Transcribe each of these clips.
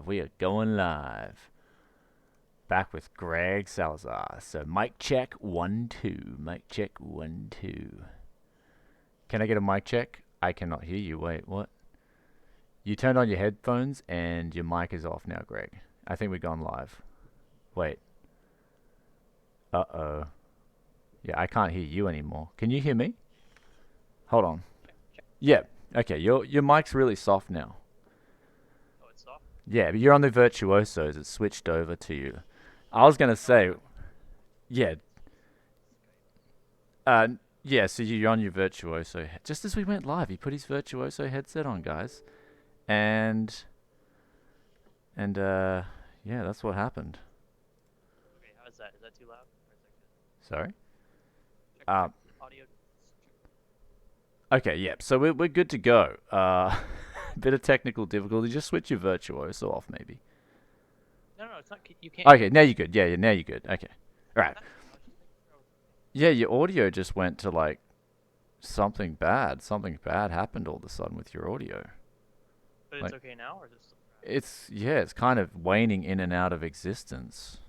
We are going live. Back with Greg Salazar. So mic check 1 2. Mic check 1 2. Can I get a mic check? I cannot hear you. Wait, what? You turned on your headphones and your mic is off now, Greg. I think we've gone live. Wait. Uh-oh. Yeah, I can't hear you anymore. Can you hear me? Hold on. Yeah. Okay, your mic's really soft now. Oh, it's soft? Yeah, but you're on the Virtuosos. It switched over to you. I was going to say, yeah. Yeah, so you're on your Virtuoso. Just as we went live, he put his Virtuoso headset on, guys. And yeah, that's what happened. Okay, how is that? Is that too loud? Or is that good? Sorry? Check audio. Okay, yeah, so we're good to go. Bit of technical difficulty. Just switch your Virtuoso off, maybe. No, it's not. You can't. Okay, now you're good. Yeah, now you're good. Okay. All right. Yeah, your audio just went to like something bad. Something bad happened all of a sudden with your audio. But it's okay now, or is it still It's kind of waning in and out of existence.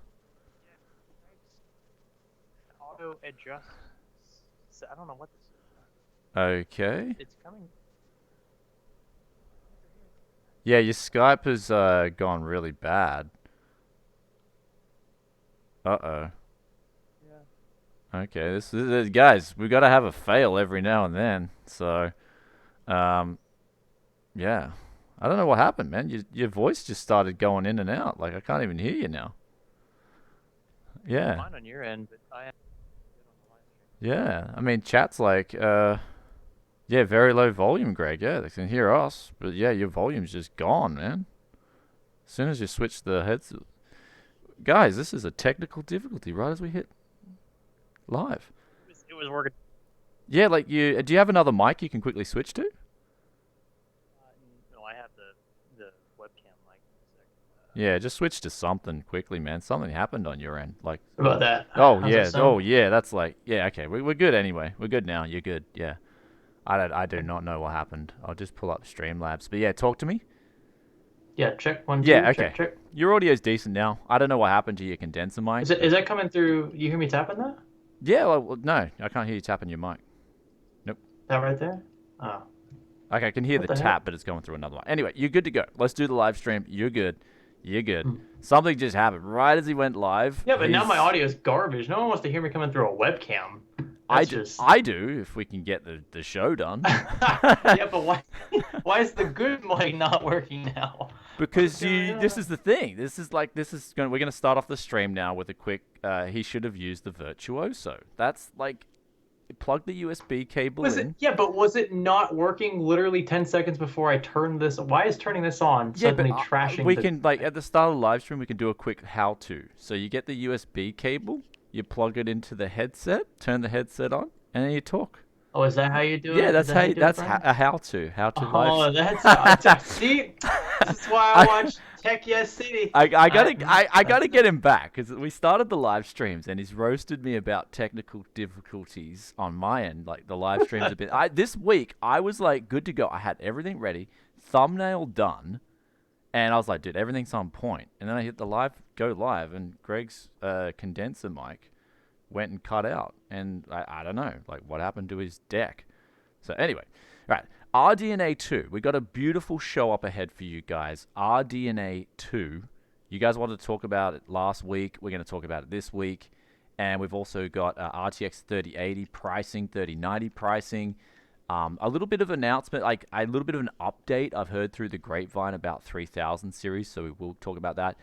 auto adjust? I don't know what this is. Okay. It's coming. Yeah, your Skype has gone really bad. Uh-oh. Yeah. Okay, this is guys, we got to have a fail every now and then. So, yeah. I don't know what happened, man. Your voice just started going in and out. Like I can't even hear you now. Yeah. Mine on your end, but I am good on the live stream. Yeah. I mean, chat's like yeah, very low volume, Greg. Yeah, they can hear us, but yeah, your volume's just gone, man. As soon as you switch the heads, guys, this is a technical difficulty right as we hit live. It was working. Yeah, like do you have another mic you can quickly switch to? No, I have the webcam mic. Yeah, just switch to something quickly, man. Something happened on your end. Like, What about that? oh How's yeah, that sound? oh yeah, that's like, yeah, okay, we're good anyway. We're good now. You're good. Yeah, I do not know what happened. I'll just pull up Streamlabs. But yeah, talk to me. Yeah, check 1 2. Yeah, okay. Check. Your audio's decent now. I don't know what happened to your condenser mic. Is that coming through? You hear me tapping that? Yeah, well, no, I can't hear you tapping your mic. Nope. That right there? Oh. Okay, I can hear What the the tap, heck? but it's going through another one. Anyway, you're good to go. Let's do the live stream. You're good. You're good. Hmm. Something just happened right as he went live. Yeah, but now my audio is garbage. No one wants to hear me coming through a webcam. I That's do, I do, if we can get the show done. Yeah, but why is the good mic not working now? Because going this on? is the thing. We're gonna start off the stream now with a quick. He should have used the Virtuoso. That's like, plug the USB cable in. But was it not working literally 10 seconds before I turned this? Why is turning this on suddenly trashing? We can, like, at the start of the live stream, we can do a quick how-to. So you get the USB cable, you plug it into the headset, turn the headset on, and then you talk. Oh, is that how you do it? Yeah, Is that how you do it, that's Brian? a how-to live Oh, stream. that's see. This is why I watch Tech Yes City. I gotta get him back because we started the live streams and he's roasted me about technical difficulties on my end. Like the live streams have been. This week I was like good to go. I had everything ready, thumbnail done, and I was like, dude, everything's on point. And then I hit the go live, and Greg's condenser mic went and cut out, and I don't know, like what happened to his deck. So anyway, right. RDNA2, we got a beautiful show up ahead for you guys. RDNA2, you guys wanted to talk about it last week. We're going to talk about it this week. And we've also got RTX 3080 pricing, 3090 pricing. A little bit of announcement, like a little bit of an update I've heard through the grapevine about 3000 series, so we will talk about that.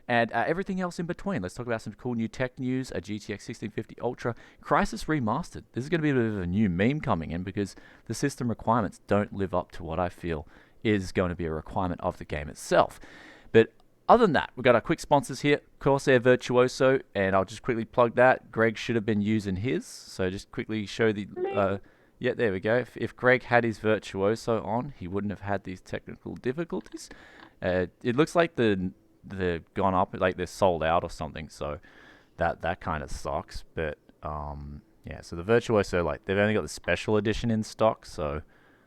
And everything else in between. Let's talk about some cool new tech news, a GTX 1650 Ultra, Crysis Remastered. This is going to be a bit of a new meme coming in because the system requirements don't live up to what I feel is going to be a requirement of the game itself. But other than that, we've got our quick sponsors here, Corsair Virtuoso, and I'll just quickly plug that. Greg should have been using his, so just quickly show the... yeah, there we go. If Greg had his Virtuoso on, he wouldn't have had these technical difficulties. It looks like they've gone up, like they're sold out or something, so that kind of sucks. But yeah, so the Virtuoso, like they've only got the special edition in stock, so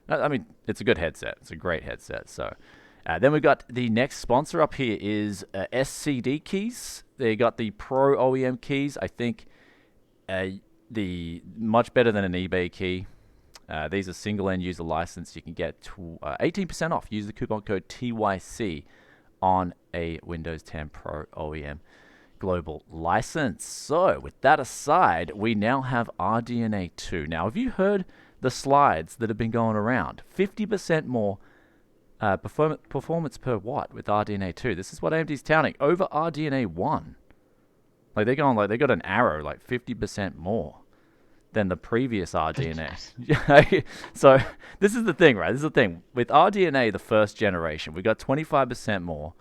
I mean it's a good headset, it's a great headset. So Then we got the next sponsor up here is SCDKeys. They got the Pro OEM keys. I think the much better than an eBay key. These are single end user license. You can get 18% off. Use the coupon code TYC on a Windows 10 Pro OEM global license. So with that aside, we now have RDNA2. Now, have you heard the slides that have been going around? 50% more performance per watt with RDNA2. This is what AMD's touting over RDNA1. Like they're going like they got an arrow like 50% more than the previous RDNA. So this is the thing, right? This is the thing. With RDNA, the first generation, we got 25% more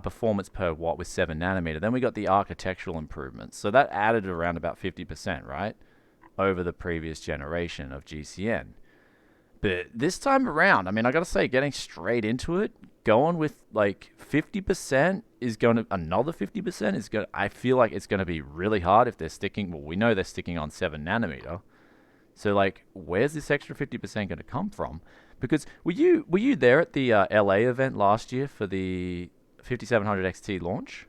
performance per watt with 7 nanometer. Then we got the architectural improvements. So that added around about 50%, right? Over the previous generation of GCN. But this time around, I mean, I got to say, getting straight into it, going with like 50% is going to, another 50% is going to, I feel like it's going to be really hard if they're sticking, well, we know they're sticking on 7 nanometer. So like, where's this extra 50% going to come from? Because were you there at the LA event last year for the 5700 XT launch?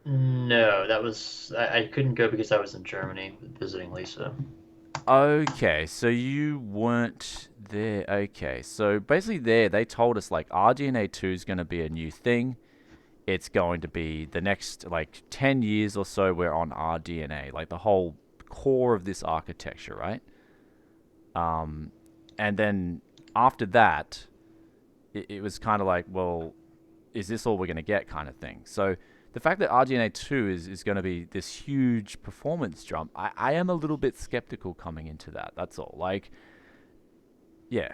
No, that was I couldn't go because I was in Germany visiting Lisa. Okay, so you weren't there. Okay, so basically they told us like RDNA2 is going to be a new thing. It's going to be the next like 10 years or so we're on RDNA, like the whole core of this architecture, right? And then after that, it was kind of like, well, is this all we're going to get kind of thing? So the fact that RDNA2 is going to be this huge performance jump, I am a little bit skeptical coming into that. That's all. like, yeah.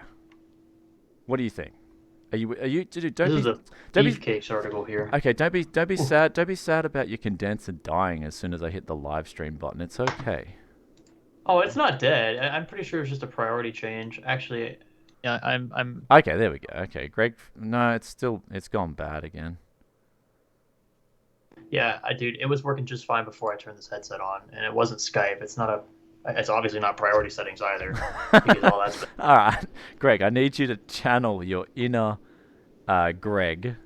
What do you think? Are you dude, This is a Beefcakes article here. Okay, don't be sad. Don't be sad about your condenser dying as soon as I hit the live stream button. It's okay. Oh, it's not dead. I'm pretty sure it's just a priority change. Actually, yeah, I'm. Okay, there we go. Okay, Greg. No, it's gone bad again. Yeah, dude, it was working just fine before I turned this headset on, and it wasn't Skype. It's obviously not priority settings either. Because all that's been... All right, Greg, I need you to channel your inner Greg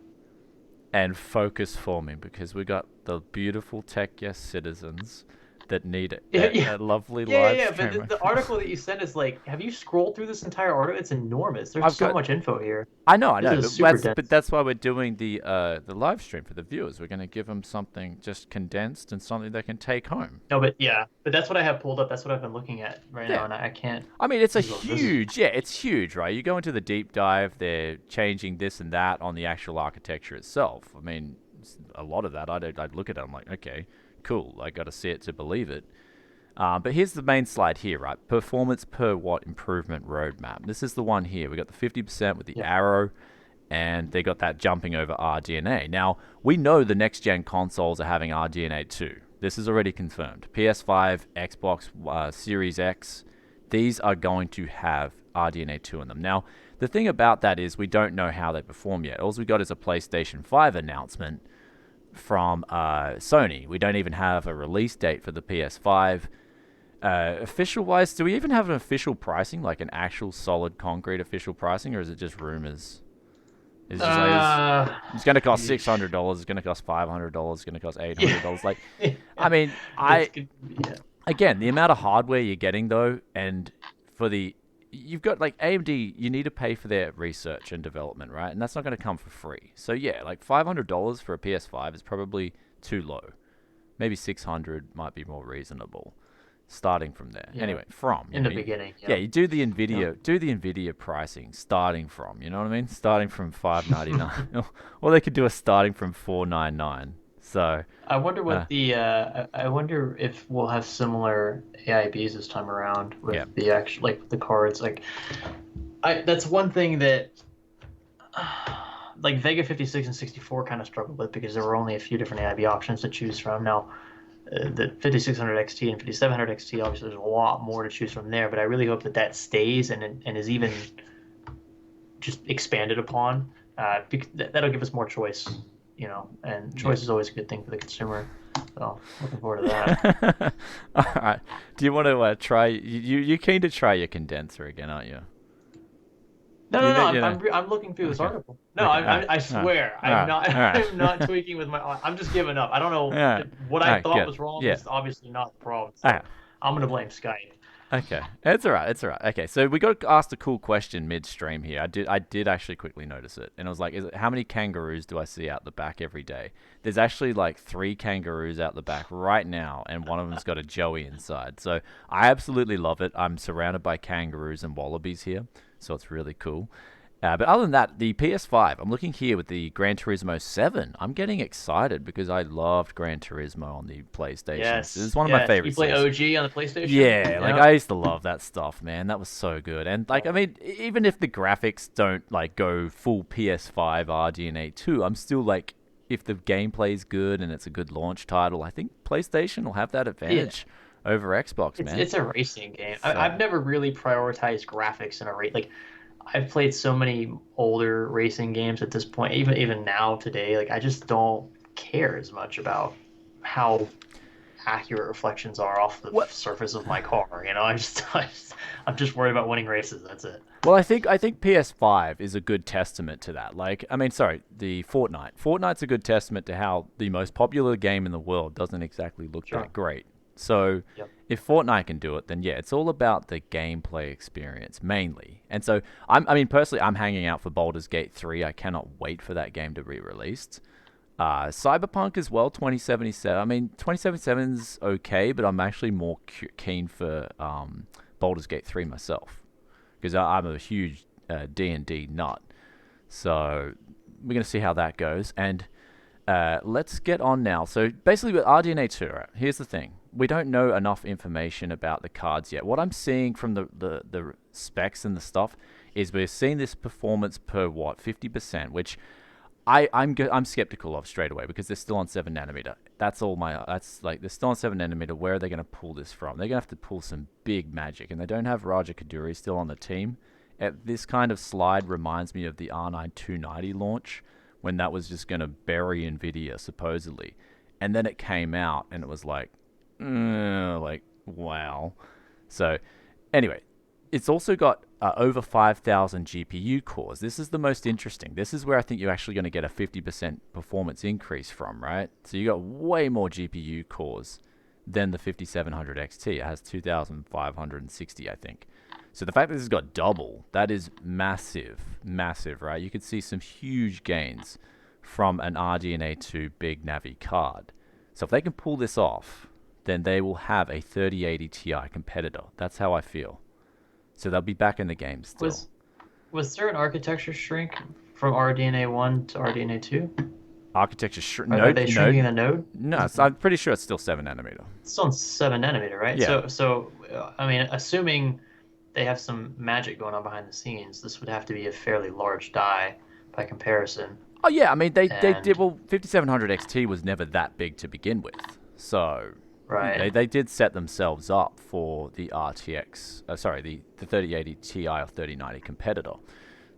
and focus for me because we got the beautiful Tech Yes citizens that need a lovely live stream. But the article that you sent is like, have you scrolled through this entire article? It's enormous. There's so much info here. I know. But that's why we're doing the live stream for the viewers. We're going to give them something just condensed and something they can take home. No, but that's what I have pulled up. That's what I've been looking at right now, and I can't. I mean, it's it's huge, right? You go into the deep dive, they're changing this and that on the actual architecture itself. I mean, a lot of that, I'd look at it, I'm like, okay, cool, I got to see it to believe it. But here's the main slide here, right? Performance per watt improvement roadmap. This is the one here. We got the 50% with the arrow, and they got that jumping over RDNA. Now, we know the next-gen consoles are having RDNA 2. This is already confirmed. PS5, Xbox Series X, these are going to have RDNA 2 in them. Now, the thing about that is we don't know how they perform yet. All we got is a PlayStation 5 announcement from Sony. We don't even have a release date for the PS5. Official-wise, do we even have an official pricing, like an actual solid concrete official pricing, or is it just rumors? It's going to cost $600. It's going to cost $500. It's going to cost $800. Like, I mean, again, the amount of hardware you're getting though, and for you've got like AMD, you need to pay for their research and development, right? And that's not going to come for free. So yeah, like $500 for a PS5 is probably too low. Maybe $600 might be more reasonable. Starting from there. Yeah. Anyway, the beginning. Yeah, you do the Nvidia pricing starting from, you know what I mean? Starting from $599. Or they could do a starting from $499. So I wonder what I wonder if we'll have similar AIBs this time around with the actual, like the cards. Like that's one thing that like Vega 56 and 64 kind of struggled with because there were only a few different AIB options to choose from. Now the 5600 XT and 5700 XT, obviously there's a lot more to choose from there, but I really hope that stays and is even just expanded upon. Because that'll give us more choice, you know, and choice is always a good thing for the consumer. So looking forward to that. All right. Do you want to try? You keen to try your condenser again, aren't you? No, You no, know, no. you know. I'm looking through this Okay. article. No, Okay. All right. I swear, All right. I'm not. All right. I'm not tweaking with my. I'm just giving up. I don't know All right. what All I right. thought Good. was wrong Yeah. is obviously not the problem. All So right. I'm gonna blame Skype. Okay, it's all right. It's all right. Okay, so we got asked a cool question midstream here. I did actually quickly notice it, and I was like, how many kangaroos do I see out the back every day? There's actually like 3 kangaroos out the back right now, and one of them's got a joey inside. So I absolutely love it. I'm surrounded by kangaroos and wallabies here, so it's really cool. But other than that, the PS5, I'm looking here with the Gran Turismo 7. I'm getting excited because I loved Gran Turismo on the PlayStation. Yes, It's one of my favorites. You play OG on the PlayStation? Yeah, like I used to love that stuff, man. That was so good. And like, I mean, even if the graphics don't like go full PS5 RDNA2, I'm still like, if the gameplay's good and it's a good launch title, I think PlayStation will have that advantage over Xbox, man. It's a racing game. So- I've never really prioritized graphics in a race. Like, I've played so many older racing games at this point. Even now today, like I just don't care as much about how accurate reflections are off the surface of my car. You know, I'm just worried about winning races. That's it. Well, I think PS5 is a good testament to that. Like, I mean, sorry, the Fortnite. Fortnite's a good testament to how the most popular game in the world doesn't exactly look that great. So if Fortnite can do it, then yeah, it's all about the gameplay experience mainly. And so I mean, personally, I'm hanging out for Baldur's Gate 3. I cannot wait for that game to be released. Cyberpunk as well, 2077. I mean, 2077's okay, but I'm actually more keen for Baldur's Gate 3 myself because I'm a huge D&D nut. So we're gonna see how that goes. And let's get on now. So basically with RDNA2, right, here's the thing. We don't know enough information about the cards yet. What I'm seeing from the specs and the stuff is we're seeing this performance per watt, 50%, which I'm skeptical of straight away because they're still on 7 nanometer. That's like, they're still on 7 nanometer. Where are they going to pull this from? They're going to have to pull some big magic, and they don't have Raja Kaduri still on the team. This kind of slide reminds me of the R9 290 launch, when that was just going to bury NVIDIA, supposedly. And then it came out, and it was like wow. So, anyway, it's also got over 5,000 GPU cores. This is the most interesting. This is where I think you're actually going to get a 50% performance increase from, right? So you got way more GPU cores than the 5700 XT. It has 2,560, I think. So the fact that this has got double, that is massive, right? You could see some huge gains from an RDNA2 big Navi card. So if they can pull this off, then they will have a 3080 Ti competitor. That's how I feel. So they'll be back in the game still. Was there an architecture shrink from RDNA1 to RDNA2? Architecture Are they shrinking the node? No, I'm pretty sure it's still 7 nanometer. It's still on 7 nanometer, right? Yeah. So I mean, assuming they have some magic going on behind the scenes, this would have to be a fairly large die by comparison. Oh yeah, I mean they did. Well, 5700 XT was never that big to begin with, so they did set themselves up for the RTX. The 3080 Ti or 3090 competitor.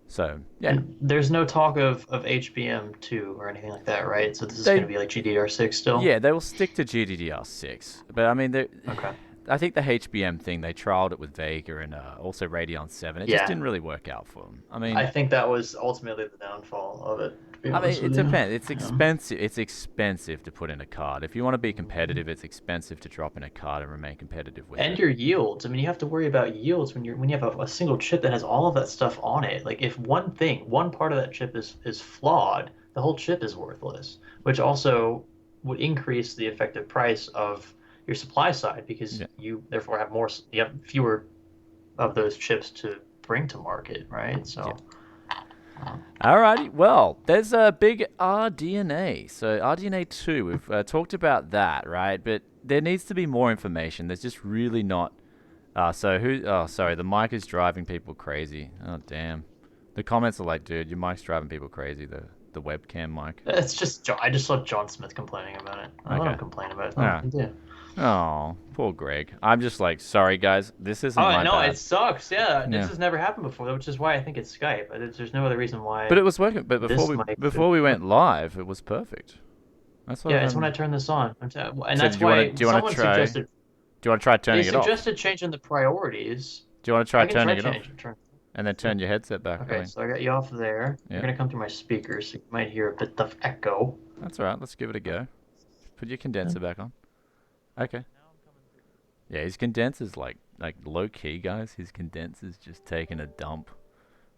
So yeah, and there's no talk of HBM2 or anything like that, right? So this is going to be like GDDR6 still. Yeah, they will stick to GDDR6, but I mean okay. I think the HBM thing, they trialed it with Vega and also Radeon 7. It just didn't really work out for them. I mean, I think that was ultimately the downfall of it. I mean, it depends. It's expensive. It's expensive to put in a card. If you want to be competitive, it's expensive to drop in a card and remain competitive with it. And your yields. I mean, you have to worry about yields when you have a single chip that has all of that stuff on it. Like if one part of that chip is flawed, the whole chip is worthless, which also would increase the effective price of your supply side because you therefore have fewer of those chips to bring to market, right? So alrighty, well, there's a big RDNA. So RDNA2, we've talked about that, right? But there needs to be more information. There's just really not. Sorry, the mic is driving people crazy. Oh damn, the comments are like, dude, your mic's driving people crazy. The webcam mic. It's just I just saw John Smith complaining about it. I let him complain about it. Yeah. Oh, poor Greg. I'm just like, sorry guys, this isn't my no, bad. it sucks. Yeah, this has never happened before, which is why I think it's Skype. There's no other reason why. But it was working. But before we went live, it was perfect. That's what. Yeah, it's when I turned this on, and so that's why someone suggested. Do you want to try turning it off? They suggested changing the priorities. Do you want to try turning it off? and then turn your headset back. Okay, so I got you off there. Yeah. You're gonna come through my speakers, so you might hear a bit of echo. That's all right. Let's give it a go. Put your condenser back on. Okay. Now I'm coming through. Yeah, his condenser's like low key, guys. His condenser's just taking a dump.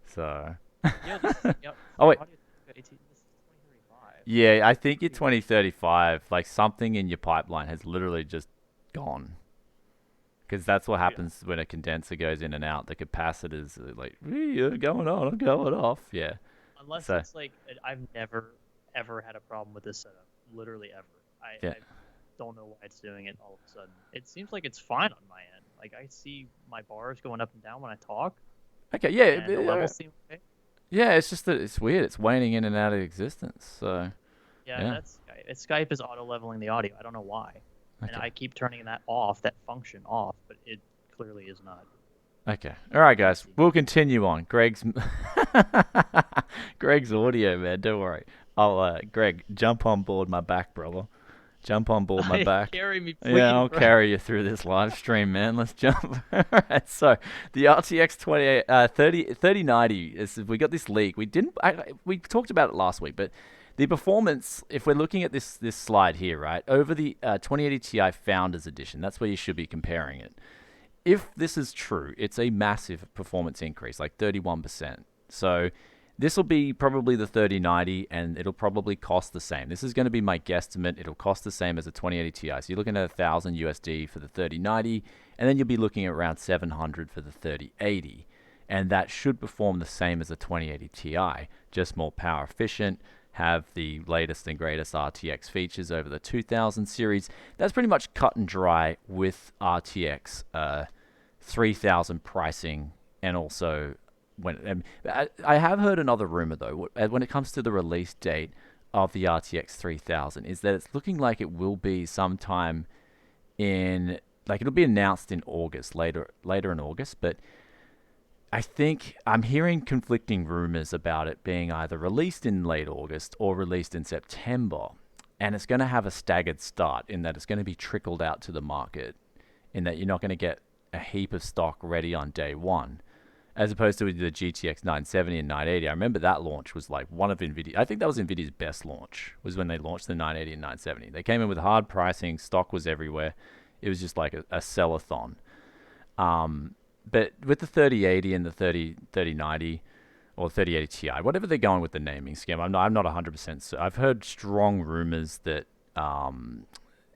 So. Yeah, yep. Oh wait. Audio, this is 2035. Yeah, I think your 2035, like something in your pipeline has literally just gone. Because that's what happens when a condenser goes in and out. The capacitors are like, going on, I'm going off. Yeah. Unless So- it's like I've never ever had a problem with this setup. Literally ever. Yeah. I don't know why it's doing it all of a sudden. It seems like it's fine on my end. Like I see my bars going up and down when I talk. Okay, yeah. And the levels seem okay. Yeah, it's just that it's weird. It's waning in and out of existence. So, Yeah, Yeah. that's Skype. Skype is auto leveling the audio. I don't know why. okay. And I keep turning that off, that function off, but it clearly is not. Okay. All right, guys. We'll continue on. Greg's Greg's audio, man. Don't worry. I'll Greg, jump on board my back, brother. Jump on board my back. Carry me, please. Yeah, I'll bro. carry you through this live stream, man. Let's jump. All right, so the RTX 3090 is, we got this leak. We talked about it last week, but the performance, if we're looking at this slide here, right, over the 2080 Ti Founders Edition, that's where you should be comparing it. If this is true, it's a massive performance increase, like 31%. So this will be probably the 3090, and it'll probably cost the same. This is going to be my guesstimate. It'll cost the same as a 2080 Ti. So you're looking at $1,000 USD for the 3090, and then you'll be looking at around $700 for the 3080. And that should perform the same as a 2080 Ti, just more power efficient, have the latest and greatest RTX features over the 2000 series. That's pretty much cut and dry with RTX 3000 pricing, and also I have heard another rumor though when it comes to the release date of the RTX 3000 is that it's looking like it will be sometime in, like, it'll be announced in August, later in August, but I think I'm hearing conflicting rumors about it being either released in late August or released in September. And it's going to have a staggered start in that it's going to be trickled out to the market, in that you're not going to get a heap of stock ready on day one, as opposed to the GTX 970 and 980. I remember that launch was like one of NVIDIA. I think that was NVIDIA's best launch, was when they launched the 980 and 970. They came in with hard pricing, stock was everywhere. It was just like a sell-a-thon. But with the 3080 and the 3090 or 3080 Ti, whatever they're going with the naming scheme, I'm not 100% sure. I've heard strong rumors that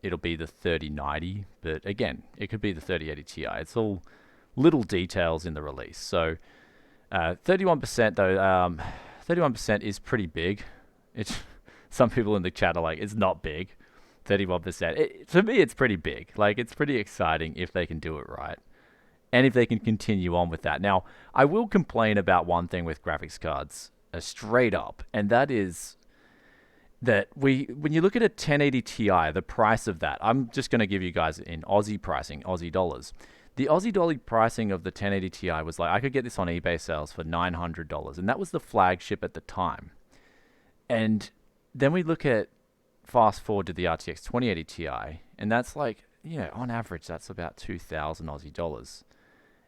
it'll be the 3090, but again, it could be the 3080 Ti. It's all little details in the release. So 31% though, 31% is pretty big. It's some people in the chat are like, it's not big. 31%. To me, it's pretty big. Like, it's pretty exciting if they can do it right, and if they can continue on with that. Now, I will complain about one thing with graphics cards, straight up, and that is that when you look at a 1080 Ti, the price of that, I'm just going to give you guys in Aussie pricing, Aussie dollars. The Aussie dollar pricing of the 1080 Ti was like, I could get this on eBay sales for $900, and that was the flagship at the time. And then we look at, fast forward to the RTX 2080 Ti, and that's like, on average, that's about 2,000 Aussie dollars.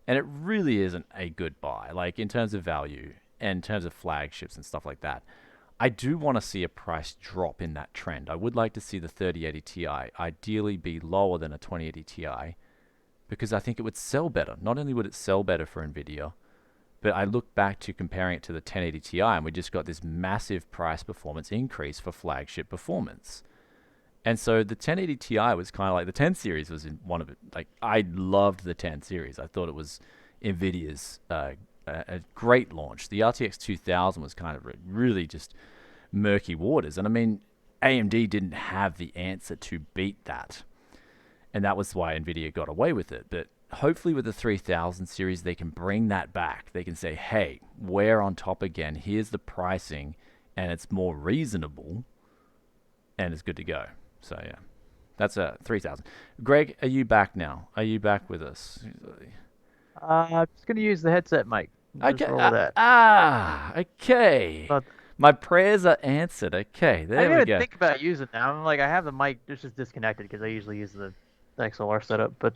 And it really isn't a good buy, like in terms of value and in terms of flagships and stuff like that. I do want to see a price drop in that trend. I would like to see the 3080 Ti ideally be lower than a 2080 Ti, because I think it would sell better. Not only would it sell better for NVIDIA, but I look back to comparing it to the 1080 Ti, and we just got this massive price performance increase for flagship performance. And so the 1080 Ti was kind of like, the 10 series was in one of it. Like, I loved the 10 series. I thought it was NVIDIA's a great launch. The RTX 2000 was kind of really just murky waters. And I mean, AMD didn't have the answer to beat that. And that was why NVIDIA got away with it. But hopefully with the 3000 series, they can bring that back. They can say, hey, we're on top again. Here's the pricing, and it's more reasonable, and it's good to go. So yeah, that's a 3000. Greg, are you back now? Are you back with us? I'm just gonna use the headset mic. Okay. Roll with that. Okay. But My prayers are answered. Okay, I there didn't we even go. think about using it now. I'm like, I have the mic. It's just disconnected because I usually use the XLR setup, but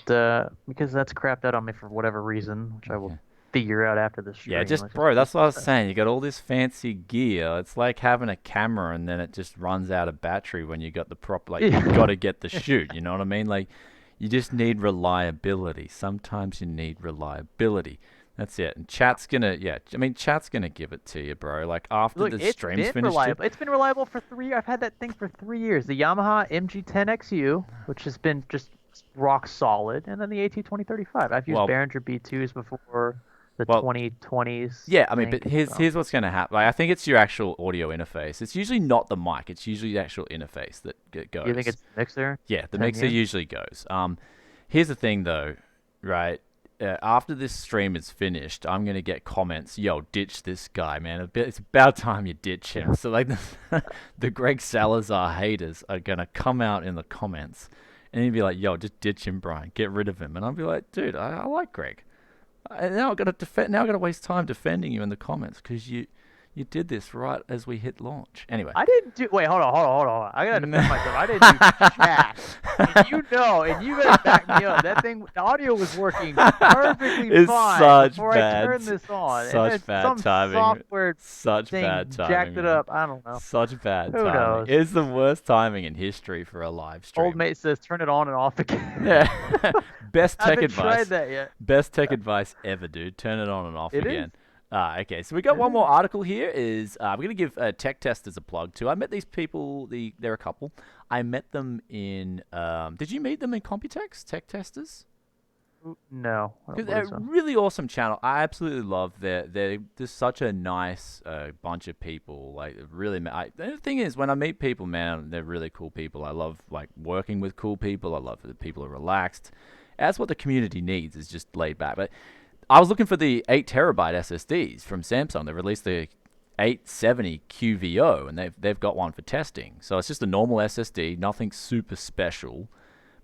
because that's crapped out on me for whatever reason, which I will figure out after the stream. Yeah, Let's bro, that's what I was process. saying. You got all this fancy gear. It's like having a camera and then it just runs out of battery when you got the like you got to get the shoot, you know what I mean? Like you just need reliability. Sometimes you need reliability. That's it. And chat's gonna, chat's gonna give it to you, bro. Like after Look, the it's stream's been finished. reliable. It's been reliable for 3. I've had that thing for 3 years. The Yamaha MG10XU, which has been just rock solid, and then the AT2035. I've used Well, Behringer B2s before, the well, 2020s. yeah, I I mean, think, but here's what's gonna happen. Like, I think it's your actual audio interface. It's usually not the mic. It's usually the actual interface that goes. You think it's the mixer? Yeah, the 10 mixer years? usually goes. Here's the thing though, right? After this stream is finished, I'm gonna get comments. Yo, ditch this guy, man. It's about time you ditch him. So like, the Greg Salazar haters are gonna come out in the comments, and he'd be like, "Yo, just ditch him, Brian. Get rid of him." And I'll be like, "Dude, I like Greg. And now I gotta defend. Now I gotta waste time defending you in the comments because you did this right as we hit launch. Anyway, I didn't do. Wait, hold on. I gotta defend myself. I didn't do chat. And you gotta back me up. That thing, the audio was working perfectly It's fine such before bad, I turned this on. such and then bad some timing. software Such thing bad timing. jacked it man. up. I don't know. Such bad Who timing. knows? It's the worst timing in history for a live stream. Old mate says turn it on and off again. Yeah. Best I tech haven't tried advice. that yet. Best tech advice ever, dude. Turn it on and off It again. is. Okay, so we got one more article here. We're going to give tech testers a plug too. I met these people. They're a couple. I met them in. Did you meet them in Computex? Tech testers? No, I don't They're believe a so. really awesome channel. I absolutely love. They're just such a nice bunch of people. Like really, the thing is, when I meet people, man, they're really cool people. I love like working with cool people. I love that people are relaxed. That's what the community needs, is just laid back. But I was looking for the 8TB SSDs from Samsung. They released the 870 QVO, and they've got one for testing. So it's just a normal SSD, nothing super special.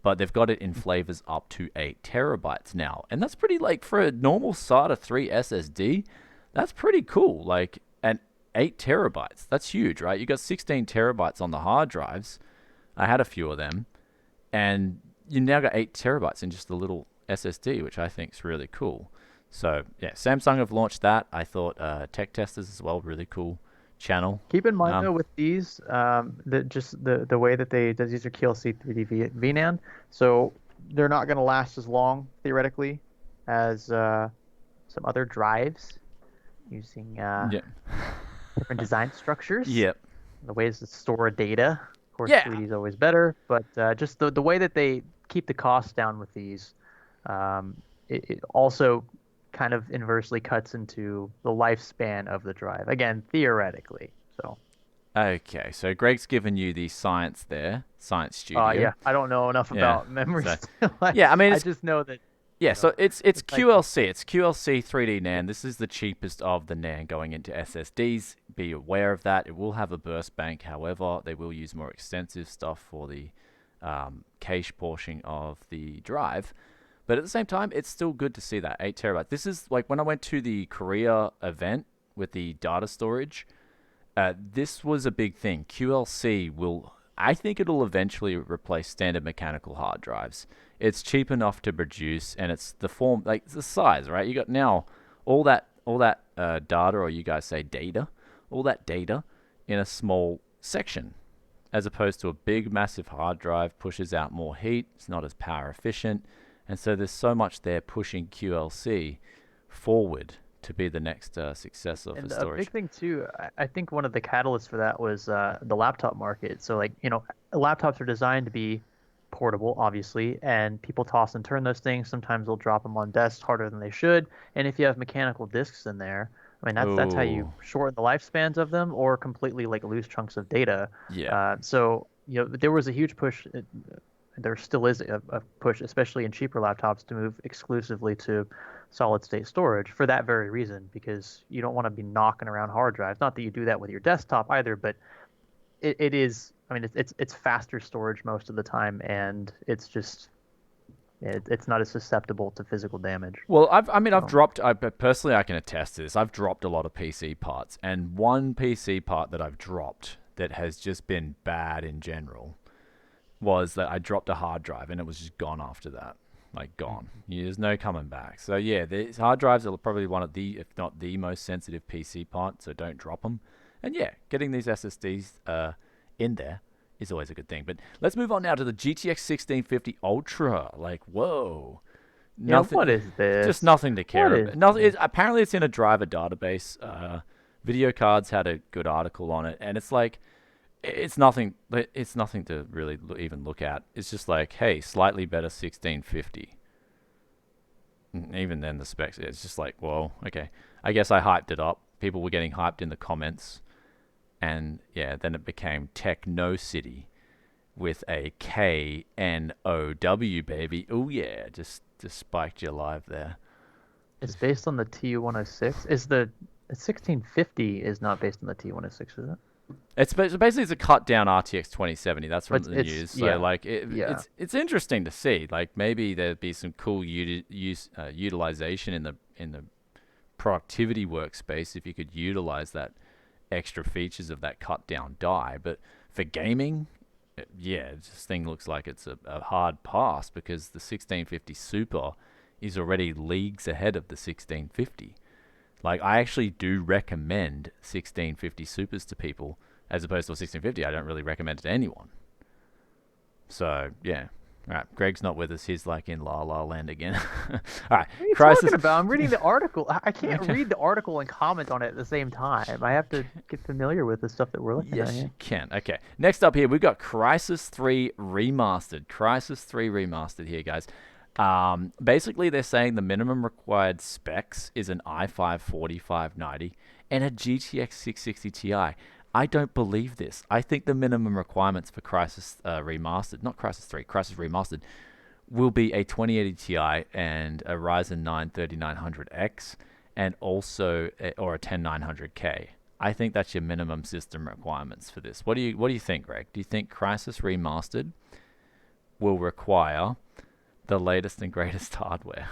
But they've got it in flavors up to 8TB now. And that's pretty, like, for a normal SATA 3 SSD, that's pretty cool. Like, and 8TB, that's huge, right? You got 16TB on the hard drives. I had a few of them. And you now got 8TB in just a little SSD, which I think is really cool. So, yeah, Samsung have launched that. I thought Tech Testers as well, really cool channel. Keep in mind though, with these, the way that these are QLC 3D VNAND, so they're not going to last as long theoretically as some other drives using different design structures. Yep. The ways to store data. Of course, Yeah. 3D is always better, but just the way that they keep the costs down with these, it also kind of inversely cuts into the lifespan of the drive. Again, theoretically. So. Okay, so Greg's given you the Science Studio. Yeah, I don't know enough about memory. So, yeah, I mean, I just know that. Yeah, so it's like- QLC. It's QLC 3D NAND. This is the cheapest of the NAND going into SSDs. Be aware of that. It will have a burst bank. However, they will use more extensive stuff for the cache portion of the drive. But at the same time, it's still good to see that 8TB. This is like when I went to the Korea event with the data storage. This was a big thing. QLC I think it'll eventually replace standard mechanical hard drives. It's cheap enough to produce, and it's the form, like it's the size, right? You got now all that data, or you guys say data, all that data in a small section, as opposed to a big, massive hard drive pushes out more heat. It's not as power efficient. And so there's so much there pushing QLC forward to be the next successor for storage. A big thing too, I think one of the catalysts for that was the laptop market. So like, laptops are designed to be portable, obviously, and people toss and turn those things. Sometimes they'll drop them on desks harder than they should. And if you have mechanical disks in there, I mean, that's how you shorten the lifespans of them, or completely like lose chunks of data. Yeah. So there was a huge push. There still is a push, especially in cheaper laptops, to move exclusively to solid-state storage for that very reason, because you don't want to be knocking around hard drives. Not that you do that with your desktop either, but it is. I mean, it's faster storage most of the time, and it's just it's not as susceptible to physical damage. Well, I've dropped. Personally, I can attest to this. I've dropped a lot of PC parts, and one PC part that I've dropped that has just been bad in general was that I dropped a hard drive and it was just gone after that. like gone. There's no coming back. So yeah, these hard drives are probably one of the, if not the most sensitive PC part, so don't drop them. And yeah, getting these SSDs in there is always a good thing. But let's move on now to the GTX 1650 Ultra. Like, whoa. Nothing, what is this? Just nothing to care about. Nothing. Apparently, it's in a driver database. Video Cards had a good article on it, and it's like, it's nothing. It's nothing to really even look at. It's just like, hey, slightly better 1650. Even then, the specs. It's just like, whoa, okay. I guess I hyped it up. People were getting hyped in the comments, and yeah, then it became Techno City with a KNOW, baby. Oh yeah, just spiked you live there. It's based on the TU-106. Is the 1650 is not based on the TU-106, is it? It's basically it's a cut down RTX 2070. That's from the news. So like it's interesting to see. Like maybe there'd be some cool utilization in the productivity workspace if you could utilize that extra features of that cut down die. But for gaming, yeah, this thing looks like it's a hard pass because the 1650 Super is already leagues ahead of the 1650. Like, I actually do recommend 1650 Supers to people as opposed to a 1650. I don't really recommend it to anyone. So, yeah. All right, Greg's not with us. He's like in La La Land again. All right, what are you talking about? I'm reading the article. I can't read the article and comment on it at the same time. I have to get familiar with the stuff that we're looking at. Yes, you can. Okay, next up here, we've got Crysis 3 Remastered. Crysis 3 Remastered here, guys. Basically, they're saying the minimum required specs is an i5-4590 and a GTX 660 Ti. I don't believe this. I think the minimum requirements for Crysis Remastered, not Crysis 3, Crysis Remastered, will be a 2080 Ti and a Ryzen 9 3900X and also or a 10900K. I think that's your minimum system requirements for this. What do you think, Greg? Do you think Crysis Remastered will require the latest and greatest hardware?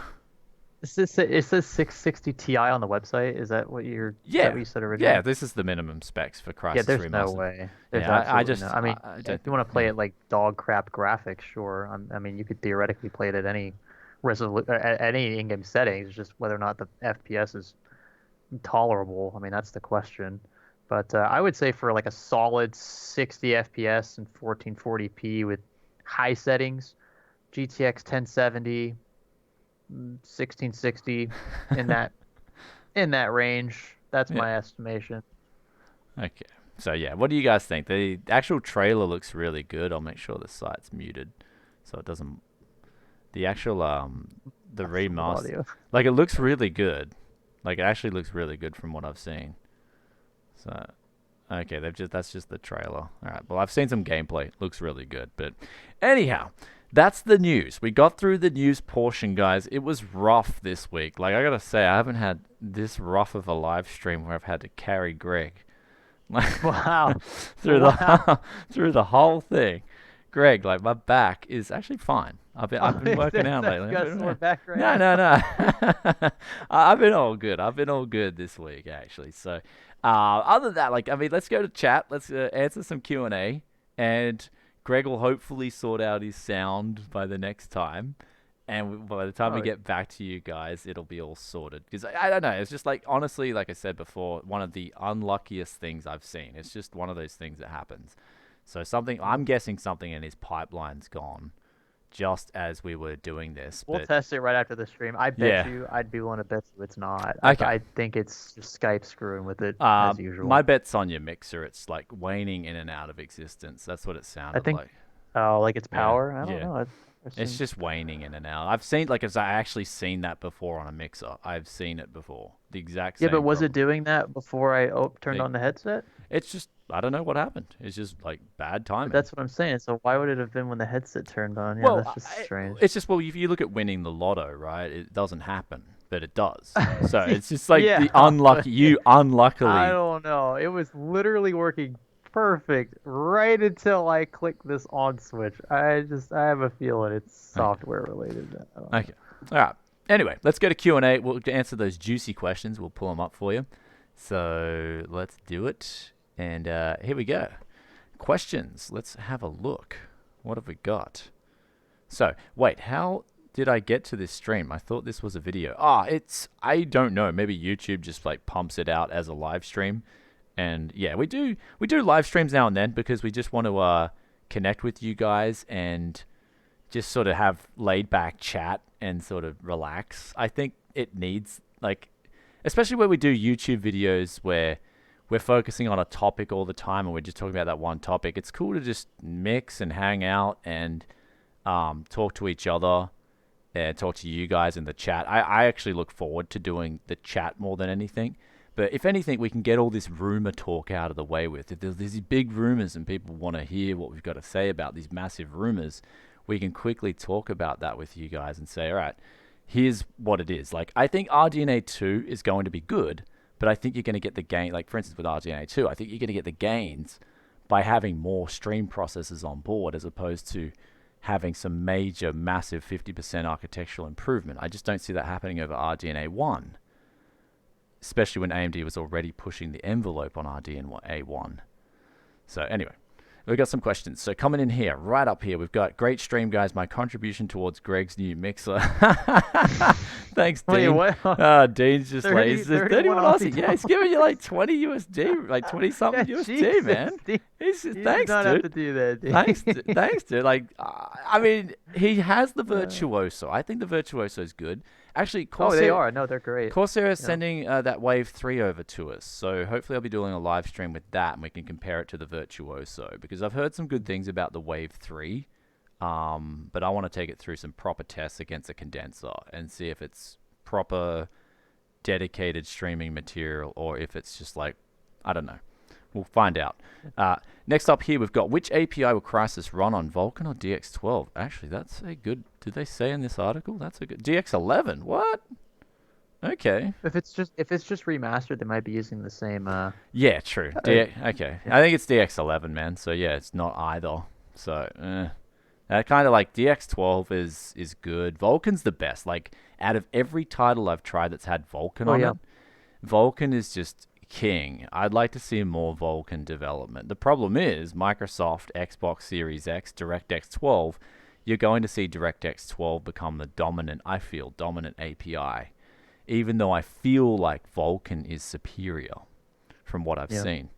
It says 660 Ti on the website. Is that what you said originally? Yeah, this is the minimum specs for Crysis Remastered. Yeah, there's no way. There's I mean, if you want to play it like dog crap graphics, sure. I mean, you could theoretically play it at any at any in-game settings. It's just whether or not the FPS is tolerable. I mean, that's the question. But I would say for like a solid 60 FPS and 1440p with high settings, GTX 1070, 1660 in that range. That's my estimation. Okay. So yeah, what do you guys think? The actual trailer looks really good. I'll make sure the site's muted so it doesn't. The actual the remaster, like, it looks really good. Like, it actually looks really good from what I've seen. So okay, that's just the trailer. All right. Well, I've seen some gameplay. Looks really good. But anyhow, that's the news. We got through the news portion, guys. It was rough this week. Like, I gotta say, I haven't had this rough of a live stream where I've had to carry Greg. Wow. through the whole thing. Greg, like, my back is actually fine. I've been working out lately. You got a sore back right now? No. I've been all good. I've been all good this week, actually. So, other than that, like, I mean, let's go to chat. Let's answer some Q&A, and Greg will hopefully sort out his sound by the next time. And by the time we get back to you guys, it'll be all sorted. Because I don't know. It's just like, honestly, like I said before, one of the unluckiest things I've seen. It's just one of those things that happens. So I'm guessing something in his pipeline's gone just as we were doing this. We'll test it right after the stream. I bet you, I'd be willing to bet you it's not. Okay. I think it's just Skype screwing with it as usual. My bet's on your mixer. It's like waning in and out of existence. That's what it sounded like. Oh, like its power? I don't know. It's just waning in and out. I've seen, like, I actually seen that before on a mixer. I've seen it before. The exact same. Yeah, but was it doing that before I turned on the headset? It's just, I don't know what happened. It's just like bad timing. But that's what I'm saying. So why would it have been when the headset turned on? Yeah, that's just strange. It's just, well, if you look at winning the lotto, right? It doesn't happen, but it does. So it's just like the unlucky. You unluckily. I don't know. It was literally working perfect right until I clicked this on switch. I have a feeling it's software related. Okay. All right. Anyway, let's go to Q&A. We'll answer those juicy questions. We'll pull them up for you. So let's do it. And here we go. Questions. Let's have a look. What have we got? So, wait, how did I get to this stream? I thought this was a video. I don't know. Maybe YouTube just like pumps it out as a live stream. And yeah, we do live streams now and then because we just want to connect with you guys and just sort of have laid back chat and sort of relax. I think it needs, like, especially where we do YouTube videos where we're focusing on a topic all the time and we're just talking about that one topic. It's cool to just mix and hang out and talk to each other and talk to you guys in the chat. I actually look forward to doing the chat more than anything. But if anything, we can get all this rumor talk out of the way with. If there's these big rumors and people want to hear what we've got to say about these massive rumors, we can quickly talk about that with you guys and say, all right, here's what it is. Like, I think RDNA2 is going to be good, but I think you're going to get the gain. Like, for instance, with RDNA2, I think you're going to get the gains by having more stream processors on board as opposed to having some major, massive 50% architectural improvement. I just don't see that happening over RDNA1. Especially when AMD was already pushing the envelope on RDNA1. So anyway, we've got some questions. So coming in here, right up here, we've got great stream, guys. My contribution towards Greg's new mixer. Thanks, Dean. Wait, what? Dean's just 30, like, he's 31 Aussie. Yeah, he's giving you like 20 USD, like 20 something Yeah, USD, Jesus, man. Dean. He's just, You thanks, do not dude. have to do that, dude. Thanks, dude. Like, I mean, he has the Virtuoso. I think the Virtuoso is good. Actually, Corsair, they are. No, they're great. Corsair is sending that Wave 3 over to us. So hopefully I'll be doing a live stream with that and we can compare it to the Virtuoso. Because I've heard some good things about the Wave 3. But I want to take it through some proper tests against a condenser and see if it's proper dedicated streaming material or if it's just like, I don't know. We'll find out. Next up here, we've got which API will Crysis run on, Vulkan or DX12? Actually, that's a good... Did they say in this article? That's a good... DX11? What? Okay. If it's just remastered, they might be using the same. Yeah, true. Okay. I think it's DX11, man. So yeah, it's not either. So, kind of like DX12 is good. Vulkan's the best. Like, out of every title I've tried that's had Vulkan on it, Vulkan is just king. I'd like to see more Vulkan development. The problem is Microsoft, Xbox Series X, DirectX 12, you're going to see DirectX 12 become the dominant API, even though I feel like Vulkan is superior from what I've seen.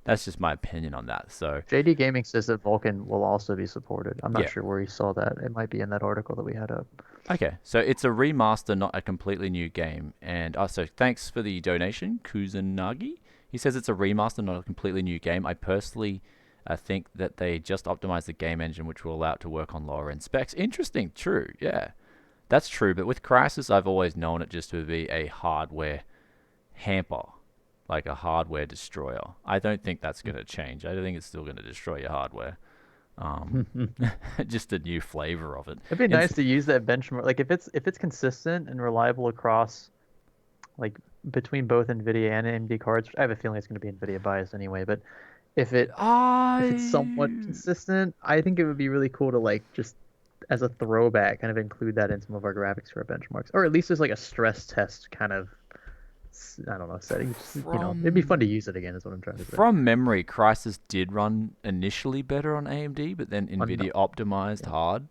That's just my opinion on that. So JD Gaming says that Vulkan will also be supported. I'm not sure where he saw that. It might be in that article that we had up. Okay, so it's a remaster, not a completely new game. And so thanks for the donation, Kusanagi. He says it's a remaster, not a completely new game. I personally think that they just optimized the game engine, which will allow it to work on lower end specs. Interesting, true, yeah. That's true, but with Crysis, I've always known it just to be a hardware hamper, like a hardware destroyer. I don't think that's going to change. I don't think it's still going to destroy your hardware. Just a new flavor of it. It'd be nice to use that benchmark. Like if it's consistent and reliable across, like between both NVIDIA and AMD cards. I have a feeling it's going to be NVIDIA biased anyway. But if it's somewhat consistent, I think it would be really cool to like just as a throwback, kind of include that in some of our graphics for our benchmarks, or at least as like a stress test kind of. I don't know, settings. It'd be fun to use it again, is what I'm trying to say. From memory, Crysis did run initially better on AMD, but then NVIDIA optimized hard,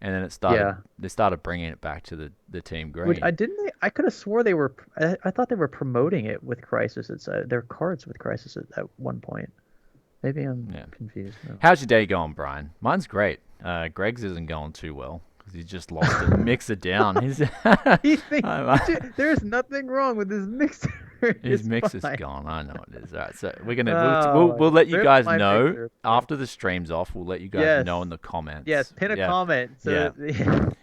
and then it started. They started bringing it back to the Team Green. Which I could have swore they were. I thought they were promoting it with Crysis. It's their cards with Crysis at one point. Maybe I'm confused. No. How's your day going, Brian? Mine's great. Greg's isn't going too well. He just lost it. Mixer down. He thinks, there's nothing wrong with his mixer. His mixer's gone. I know it is. All right, so we're gonna we'll let you guys know mixer. After the stream's off. We'll let you guys know in the comments. Yes, pin a comment. So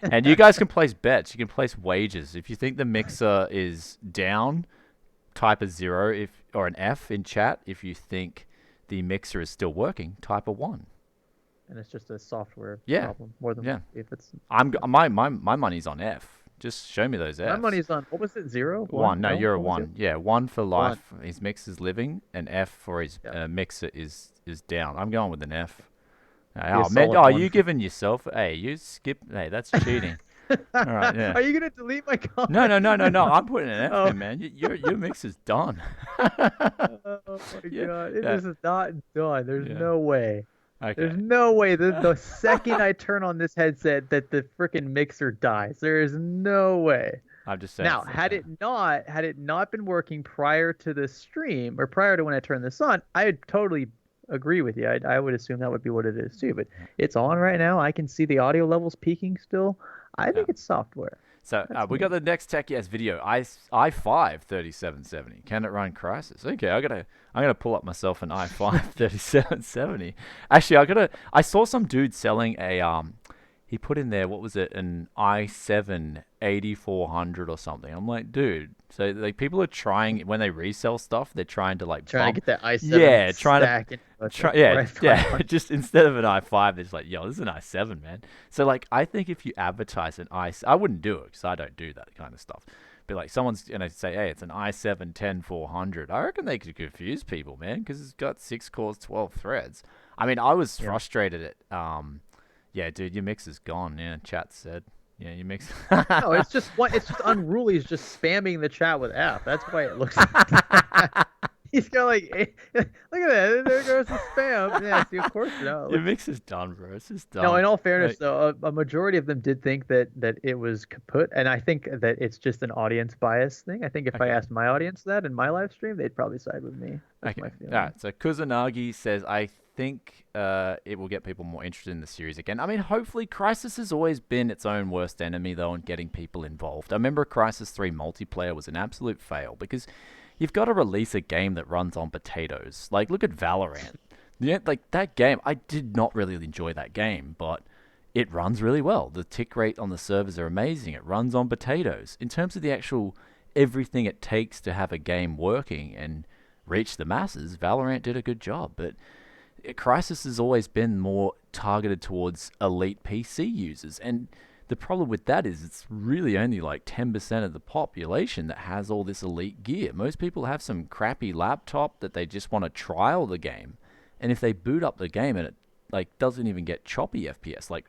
and you guys can place bets. You can place wagers. If you think the mixer is down, type a 0 or an F in chat. If you think the mixer is still working, type a 1. And it's just a software problem more than if it's. My money's on F. Just show me those Fs. My money's on. What was it? 0? 1. No, you're a 1. Yeah, 1 for life. His mixer's living, and F for his mixer is down. I'm going with an F. You giving yourself? Hey, you skip. Hey, that's cheating. All right. Yeah. Are you gonna delete my comment? No. I'm putting an F in, man. Your mixer's done. Oh my god! It is not done. There's no way. Okay. There's no way that the second I turn on this headset that the freaking mixer dies. There is no way. I'm just saying. Now, had it not been working prior to the stream or prior to when I turned this on, I would totally agree with you. I would assume that would be what it is too. But it's on right now. I can see the audio levels peaking still. I think it's software. So we got the next TechYes video. i5 3770. Can it run Crysis? Okay, I'm gonna pull up myself an i5 3770. Actually, I saw some dude selling a he put in there, what was it, an i7 8400 or something. I'm like, dude, so like people are trying, when they resell stuff, they're trying to like trying to get that i7 yeah, stack yeah, just instead of an i5, they're just like, yo, this is an i7, man. So like, I think if you advertise an I wouldn't do it because I don't do that kind of stuff. But like, someone's gonna say, hey, it's an i7 10400. I reckon they could confuse people, man, because it's got 6 cores, 12 threads. I mean, I was frustrated at yeah, dude, your mix is gone. Yeah, chat said. Yeah, your mix. No, it's just Unruly is just spamming the chat with F. That's why it looks like he's got like, look at that. There goes the spam. Yeah, see, of course no. Your mix is done, bro. It's just done. No, in all fairness, though, a majority of them did think that it was kaput, and I think that it's just an audience bias thing. I think if I asked my audience that in my live stream, they'd probably side with me. That's my feeling. All right, so Kusanagi says, I think it will get people more interested in the series again. I mean, hopefully, Crysis has always been its own worst enemy, though, in getting people involved. I remember Crysis 3 multiplayer was an absolute fail because you've got to release a game that runs on potatoes. Like, look at Valorant. Yeah, like that game, I did not really enjoy that game, but it runs really well. The tick rate on the servers are amazing. It runs on potatoes. In terms of the actual everything it takes to have a game working and reach the masses, Valorant did a good job, but Crysis has always been more targeted towards elite PC users, and the problem with that is it's really only like 10% of the population that has all this elite gear. Most people have some crappy laptop that they just want to trial the game, and if they boot up the game and it like doesn't even get choppy FPS, like,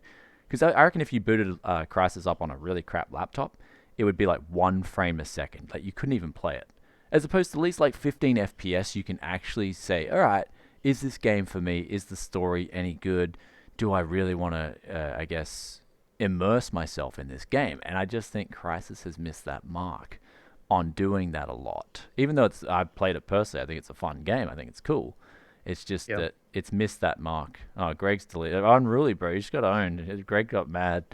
because I reckon if you booted Crysis up on a really crap laptop, it would be like 1 frame a second. Like, you couldn't even play it. As opposed to at least like 15 FPS, you can actually say, all right, is this game for me? Is the story any good? Do I really want to, I guess, immerse myself in this game? And I just think Crysis has missed that mark on doing that a lot. Even though I've played it personally, I think it's a fun game. I think it's cool. It's just that it's missed that mark. Oh, Greg's deleted. Unruly, bro. You just got owned. Greg got mad.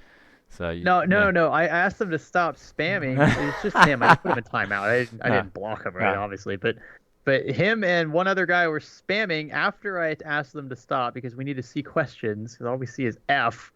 So no. I asked them to stop spamming. It's just him. I just put him in timeout. I didn't block him, right? Obviously, but him and one other guy were spamming after I asked them to stop because we need to see questions. Because all we see is F.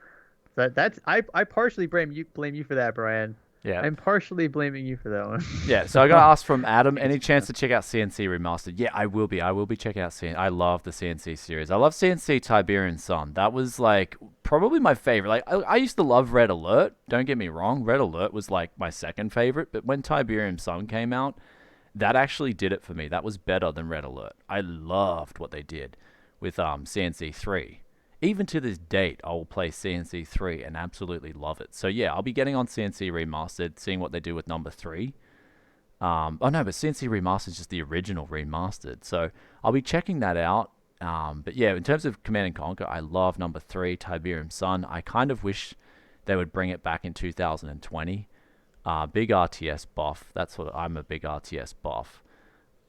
I partially blame you for that, Brian. Yeah. I'm partially blaming you for that one. Yeah, so I got asked from Adam, any chance to check out C&C Remastered? Yeah, I will be. I will be checking out C&C. I love the C&C series. I love C&C Tiberium Sun. That was, like, probably my favorite. Like, I used to love Red Alert. Don't get me wrong. Red Alert was, like, my second favorite. But when Tiberium Sun came out, that actually did it for me. That was better than Red Alert. I loved what they did with C&C 3. Even to this date, I will play C&C 3 and absolutely love it. So yeah, I'll be getting on C&C Remastered, seeing what they do with number 3. Oh no, but C&C Remastered is just the original remastered. So I'll be checking that out. But yeah, in terms of Command & Conquer, I love number 3, Tiberium Sun. I kind of wish they would bring it back in 2020. Big RTS buff. I'm a big RTS buff.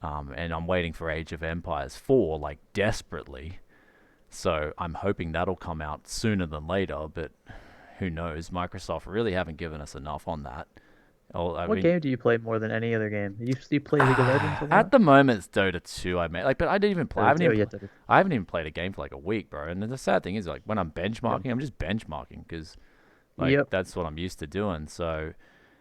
And I'm waiting for Age of Empires 4, like, desperately. So I'm hoping that'll come out sooner than later, but who knows? Microsoft really haven't given us enough on that. What game do you play more than any other game? You play League of Legends a lot? At the moment, it's Dota 2. But I didn't even play. I haven't even played a game for like a week, bro. And the sad thing is, like, when I'm benchmarking, I'm just benchmarking because, like, that's what I'm used to doing. So.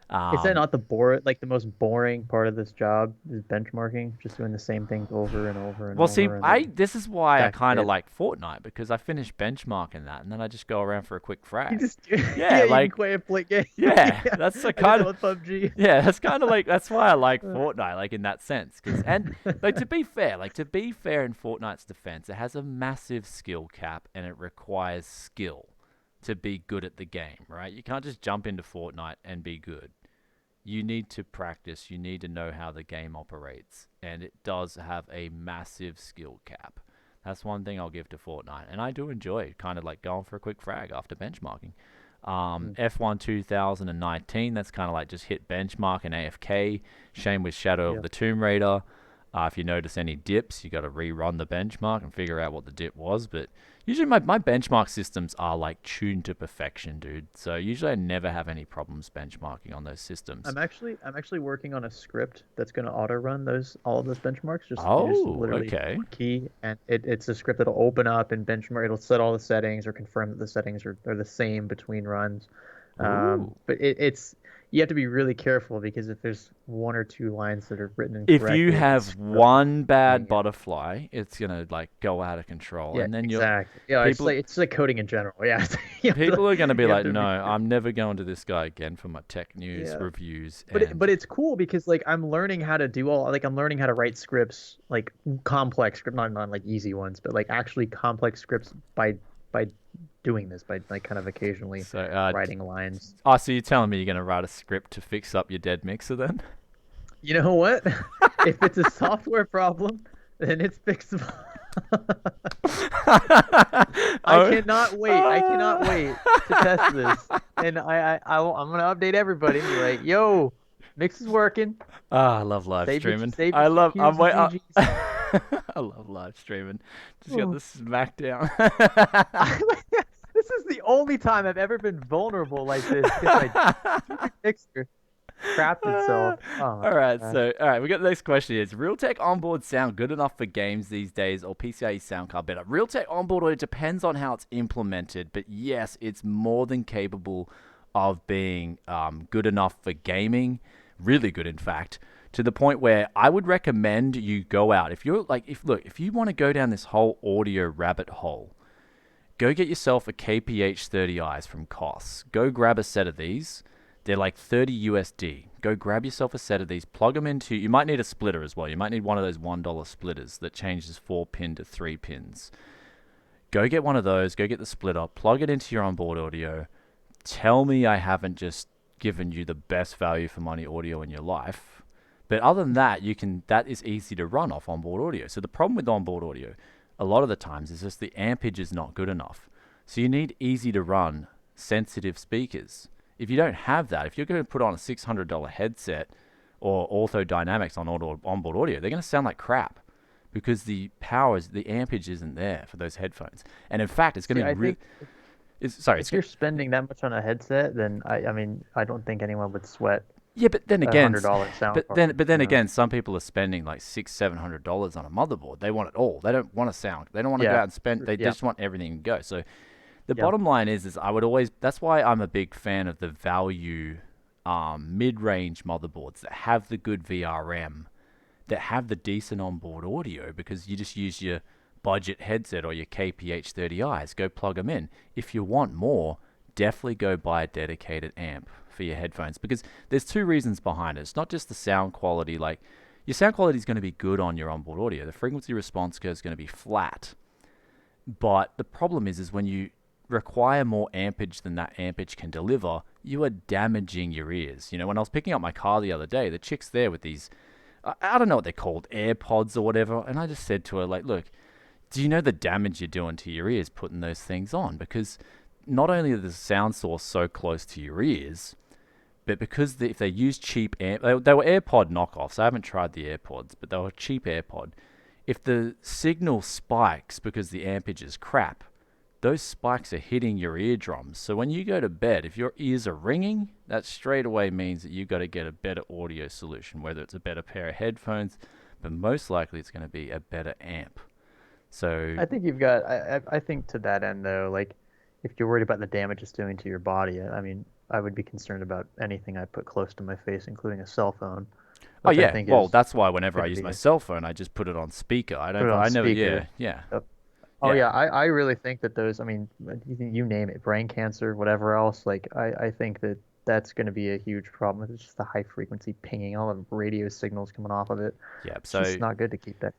Is that not the most boring part of this job? Is benchmarking, just doing the same thing over and over and over? Well, see, this is why I kind of like Fortnite, because I finish benchmarking that, and then I just go around for a quick frag. You just you can play a play game. Yeah, that's the kind of PUBG. Yeah, that's kind of like that's why I like Fortnite, like in that sense. And like to be fair in Fortnite's defense, it has a massive skill cap, and it requires skill to be good at the game, right? You can't just jump into Fortnite and be good. You need to practice. You need to know how the game operates. And it does have a massive skill cap. That's one thing I'll give to Fortnite, and I do enjoy kind of like going for a quick frag after benchmarking. F1 2019, that's kind of like just hit benchmark and AFK. Same with Shadow of the Tomb Raider. If you notice any dips, you got to rerun the benchmark and figure out what the dip was. But usually my benchmark systems are like tuned to perfection, dude. So usually I never have any problems benchmarking on those systems. I'm actually working on a script that's going to auto run all of those benchmarks. You just literally okay. key, and it's a script that'll open up and benchmark. It'll set all the settings or confirm that the settings are the same between runs. But it's you have to be really careful, because if there's one or two lines that are written incorrectly, if you have one bad butterfly, it's gonna like go out of control, and then exactly. It's like coding in general. Yeah, people are gonna be like, no, I'm never going to this guy again for my tech news reviews. But it's cool, because like I'm learning how to do I'm learning how to write scripts, like complex script, not like easy ones, but like actually complex scripts by doing this, by like kind of occasionally writing lines. So you're telling me you're going to write a script to fix up your dead mixer then? You know what? If it's a software problem, then it's fixable. I cannot wait to test this. And I'm going to update everybody and be like, yo, mix is working. I love live streaming. I love live streaming. Just got the smackdown. This is the only time I've ever been vulnerable like this, because my stupid mixer crapped itself. All right, we got the next question here. Is Realtek onboard sound good enough for games these days, or PCIe sound card better? Realtek onboard audio depends on how it's implemented, but yes, it's more than capable of being good enough for gaming, really good in fact, to the point where I would recommend you go out. If you want to go down this whole audio rabbit hole, go get yourself a KPH30Is from COS. Go grab a set of these. They're like 30 USD. Go grab yourself a set of these. Plug them into... You might need a splitter as well. You might need one of those $1 splitters that changes 4 pin to 3 pins. Go get one of those. Go get the splitter. Plug it into your onboard audio. Tell me I haven't just given you the best value for money audio in your life. But other than that, that is easy to run off onboard audio. So the problem with onboard audio, a lot of the times, is just the ampage is not good enough. So you need easy to run sensitive speakers. If you don't have that, if you're going to put on a $600 headset or Ortho Dynamics on onboard audio, they're going to sound like crap, because the ampage isn't there for those headphones. And in fact, it's going to be if you're spending that much on a headset, then I don't think anyone would sweat. Yeah, but then again, again, some people are spending like $600-700 on a motherboard. They want it all. They don't want to sound. They don't want to go out and spend. They just want everything to go. So the bottom line is I would always. That's why I'm a big fan of the value, mid-range motherboards that have the good VRM, that have the decent onboard audio, because you just use your budget headset or your KPH30Is. Go plug them in. If you want more, definitely go buy a dedicated amp for your headphones, because there's two reasons behind it. It's not just the sound quality. Like, your sound quality is going to be good on your onboard audio. The frequency response curve is going to be flat. But the problem is when you require more ampage than that ampage can deliver, you are damaging your ears. You know, when I was picking up my car the other day, the chick's there with these, I don't know what they're called, AirPods or whatever, and I just said to her, like, look, do you know the damage you're doing to your ears putting those things on? Because not only is the sound source so close to your ears, but because if they use cheap they were AirPod knockoffs. I haven't tried the AirPods, but they were cheap AirPod. If the signal spikes because the ampage is crap, those spikes are hitting your eardrums. So when you go to bed, if your ears are ringing, that straight away means that you've got to get a better audio solution, whether it's a better pair of headphones, but most likely it's going to be a better amp. So I think you've got. I think to that end though, like, if you're worried about the damage it's doing to your body, I mean, I would be concerned about anything I put close to my face, including a cell phone. Oh yeah, well that's why whenever I use my cell phone, I just put it on speaker. Yeah. Oh yeah, I really think that those. I mean, you name it, brain cancer, whatever else. Like, I think that's going to be a huge problem. It's just the high frequency pinging, all the radio signals coming off of it. Yeah, so it's not good to keep that.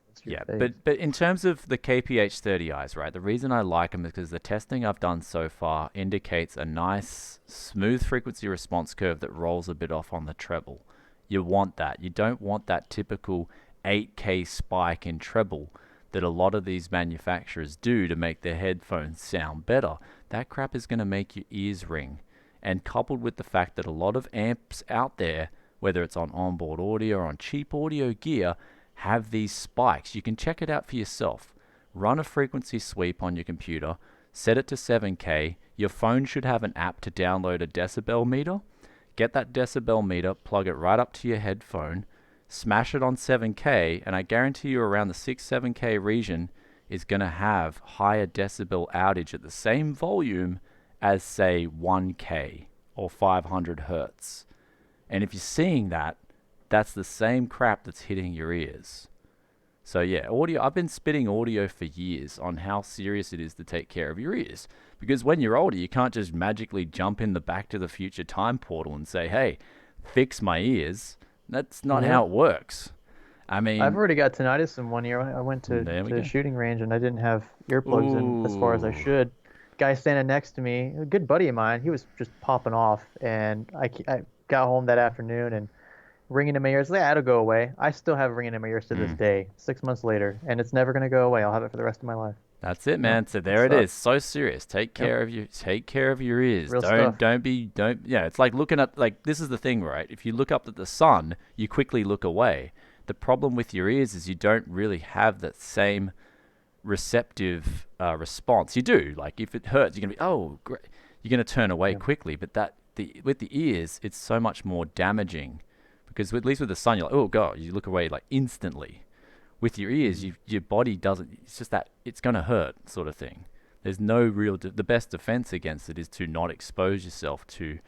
But in terms of the KPH30Is, right? The reason I like them is because the testing I've done so far indicates a nice smooth frequency response curve that rolls a bit off on the treble. You want that. You don't want that typical 8K spike in treble that a lot of these manufacturers do to make their headphones sound better, that crap is going to make your ears ring. And coupled with the fact that a lot of amps out there, whether it's on onboard audio or on cheap audio gear, have these spikes. You can check it out for yourself. Run a frequency sweep on your computer, set it to 7K. Your phone should have an app to download a decibel meter. Get that decibel meter, plug it right up to your headphone, smash it on 7K, and I guarantee you around the 6-7K region is going to have higher decibel outage at the same volume as, say, 1K or 500 hertz. And if you're seeing that, that's the same crap that's hitting your ears. So yeah, audio. I've been spitting audio for years on how serious it is to take care of your ears. Because when you're older, you can't just magically jump in the Back to the Future time portal and say, hey, fix my ears. That's not how it works. I mean, I've already got tinnitus in 1 year. I went to the shooting range and I didn't have earplugs in as far as I should. Guy standing next to me, a good buddy of mine, he was just popping off. And I got home that afternoon and ringing in my ears. Yeah, it'll go away. I still have ringing in my ears to this day, 6 months later, and it's never going to go away. I'll have it for the rest of my life. That's it, man. So there it is. So serious. Take care of your ears. Real stuff. Yeah, it's like looking at, like, this is the thing, right? If you look up at the sun, you quickly look away. The problem with your ears is you don't really have that same receptive response. You do. Like, if it hurts, you're going to be, oh, great. You're going to turn away quickly. But with the ears, it's so much more damaging. Because at least with the sun, you're like, oh, God, you look away, like, instantly. With your ears, your body doesn't, it's just that it's going to hurt sort of thing. There's no real, the best defense against it is to not expose yourself to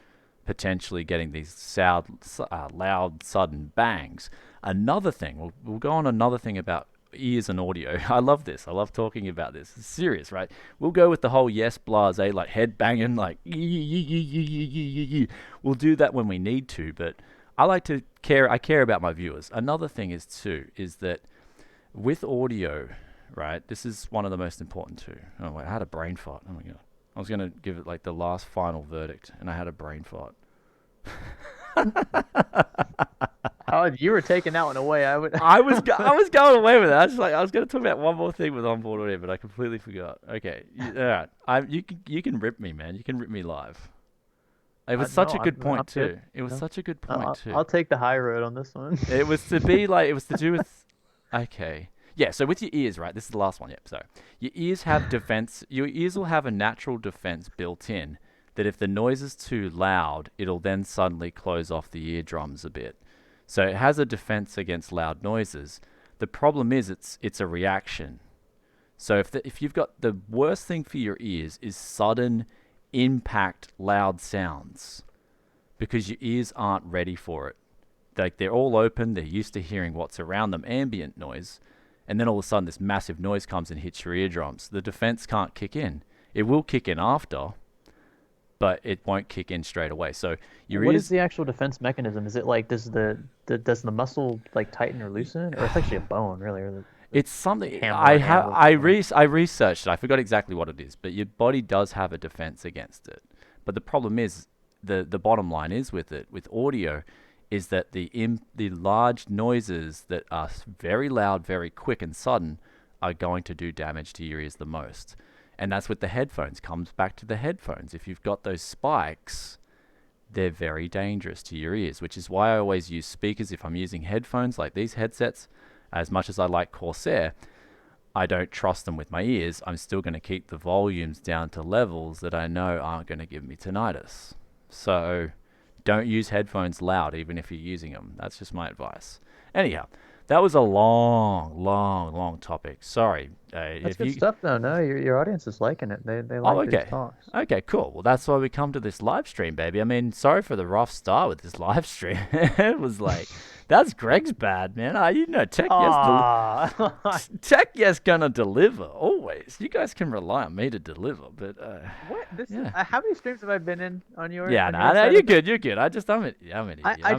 potentially getting these loud, sudden bangs. Another thing, we'll go on another thing about ears and audio. I love this. I love talking about this. It's serious, right? We'll go with the whole yes blase, like head banging, like we'll do that when we need to, but I care about my viewers. Another thing is that with audio, right, this is one of the most important too. Oh wait, I had a brain fart. Oh my God. I was going to give it like the last final verdict and I had a brain fart. Oh, you were taking that one away. I was going away with it. I was going to talk about one more thing with onboard audio, but I completely forgot. Okay. All right. You can rip me, man. You can rip me live. It was such a good point too. It was such a good point too. I'll take the high road on this one. It was to do with, okay. Yeah, so with your ears, right? This is the last one. Yep. So your ears have defense. Your ears will have a natural defense built in that if the noise is too loud, it'll then suddenly close off the eardrums a bit. So it has a defense against loud noises. The problem is it's a reaction. So if you've got, the worst thing for your ears is sudden impact loud sounds, because your ears aren't ready for it. Like, they're all open, they're used to hearing what's around them, ambient noise, and then all of a sudden this massive noise comes and hits your eardrums. The defense can't kick in. It will kick in after, but it won't kick in straight away. So what is the actual defense mechanism? Is it like, does the muscle like tighten or loosen, or it's actually a bone, really? It's something I researched it. I forgot exactly what it is, but your body does have a defense against it. But the problem is, the bottom line is with audio, is that the large noises that are very loud, very quick and sudden are going to do damage to your ears the most. And that's with the headphones. Comes back to the headphones. If you've got those spikes, they're very dangerous to your ears, which is why I always use speakers if I'm using headphones like these headsets. As much as I like Corsair, I don't trust them with my ears. I'm still going to keep the volumes down to levels that I know aren't going to give me tinnitus. So don't use headphones loud, even if you're using them. That's just my advice. Anyhow, that was a long topic. Sorry. That's good stuff, though. No, your audience is liking it. They like these talks. Okay, cool. Well, that's why we come to this live stream, baby. I mean, sorry for the rough start with this live stream. It was like, that's Greg's bad, man. Tech yes gonna deliver always. You guys can rely on me to deliver, but what? How many streams have I been in on yours? Yeah, no, you're good. You're good. I'm an idiot. I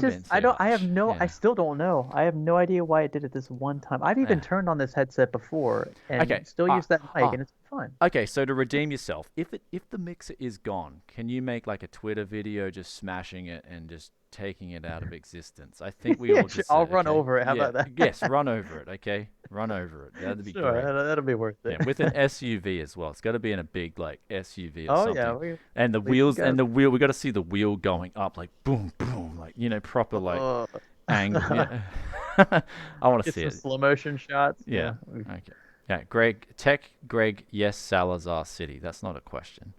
still don't know. I have no idea why it did it this one time. I've even turned on this headset before, and Okay, still use that mic, and it's fine. Okay, so to redeem yourself, if the mixer is gone, can you make like a Twitter video just smashing it and just taking it out of existence? I think we all just I'll said, run okay? over it. How Yeah, about that? yes, run over it, okay? Run over it. That'd be Sure, great. that'll be worth it. Yeah, with an SUV as well. It's got to be in a big like SUV or Oh something. yeah, And the we wheels got- and the wheel, we got to see the wheel going up like boom, boom, like proper like angle. Yeah. I want to get see some it. slow motion shots. Yeah. Yeah. Okay. Yeah, Greg, yes, Salazar City. That's not a question.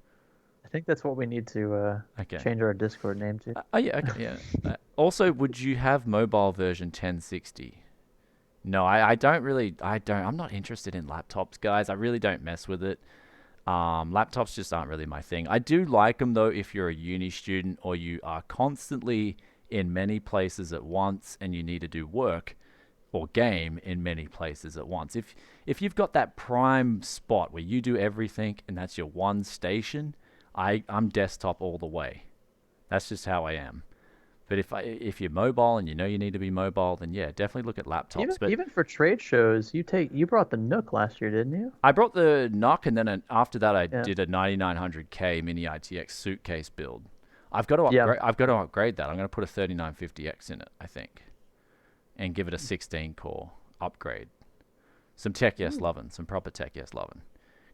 I think that's what we need to Okay. change our Discord name to. Oh yeah, okay, yeah. Also, would you have mobile version 1060? No, I don't really. I'm not interested in laptops, guys. I really don't mess with it. Laptops just aren't really my thing. I do like them though if you're a uni student or you are constantly in many places at once and you need to do work or game in many places at once. If you've got that prime spot where you do everything and that's your one station, I'm desktop all the way. That's just how I am. But if you're mobile and you know you need to be mobile, then yeah, definitely look at laptops. Even for trade shows, you brought the Nook last year, didn't you? I brought the Nook, and then after that, I Yeah. did a 9900K mini ITX suitcase build. I've got to Yeah. upgrade. I've got to upgrade that. I'm going to put a 3950X in it, I think, and give it a 16 core upgrade. Some Tech Yes loving, some proper Tech Yes loving,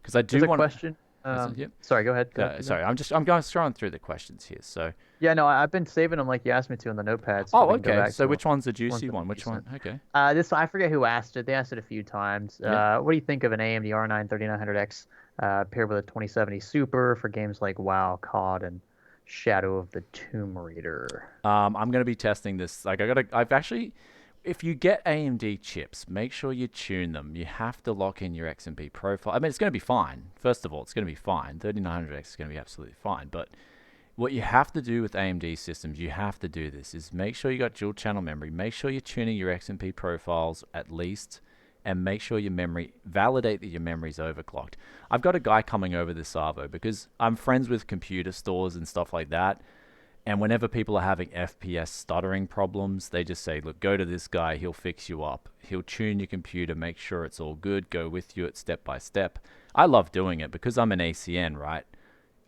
because I do There's a want. question. Yep. Sorry, go ahead. Go ahead. Sorry, I'm going scrolling through the questions here. So. Yeah, no, I've been saving them like you asked me to on the notepad. Oh, we can go okay. back So to which them. one's the juicy One's one? the Which one? Okay. This I forget who asked it. They asked it a few times. Yeah. What do you think of an AMD R9 3900X paired with a 2070 Super for games like WoW, COD, and Shadow of the Tomb Raider? I'm going to be testing this. Like I've actually, if you get AMD chips, make sure you tune them. You have to lock in your X&P profile. I mean, it's going to be fine. First of all, it's going to be fine. 3900X is going to be absolutely fine. But what you have to do with AMD systems, you have to do this, is make sure you got dual channel memory. Make sure you're tuning your X&P profiles at least, and make sure your memory, validate that your memory's overclocked. I've got a guy coming over this Savo because I'm friends with computer stores and stuff like that. And whenever people are having FPS stuttering problems, they just say, look, go to this guy, he'll fix you up. He'll tune your computer, make sure it's all good, go with you at step by step. I love doing it because I'm an ACN, right?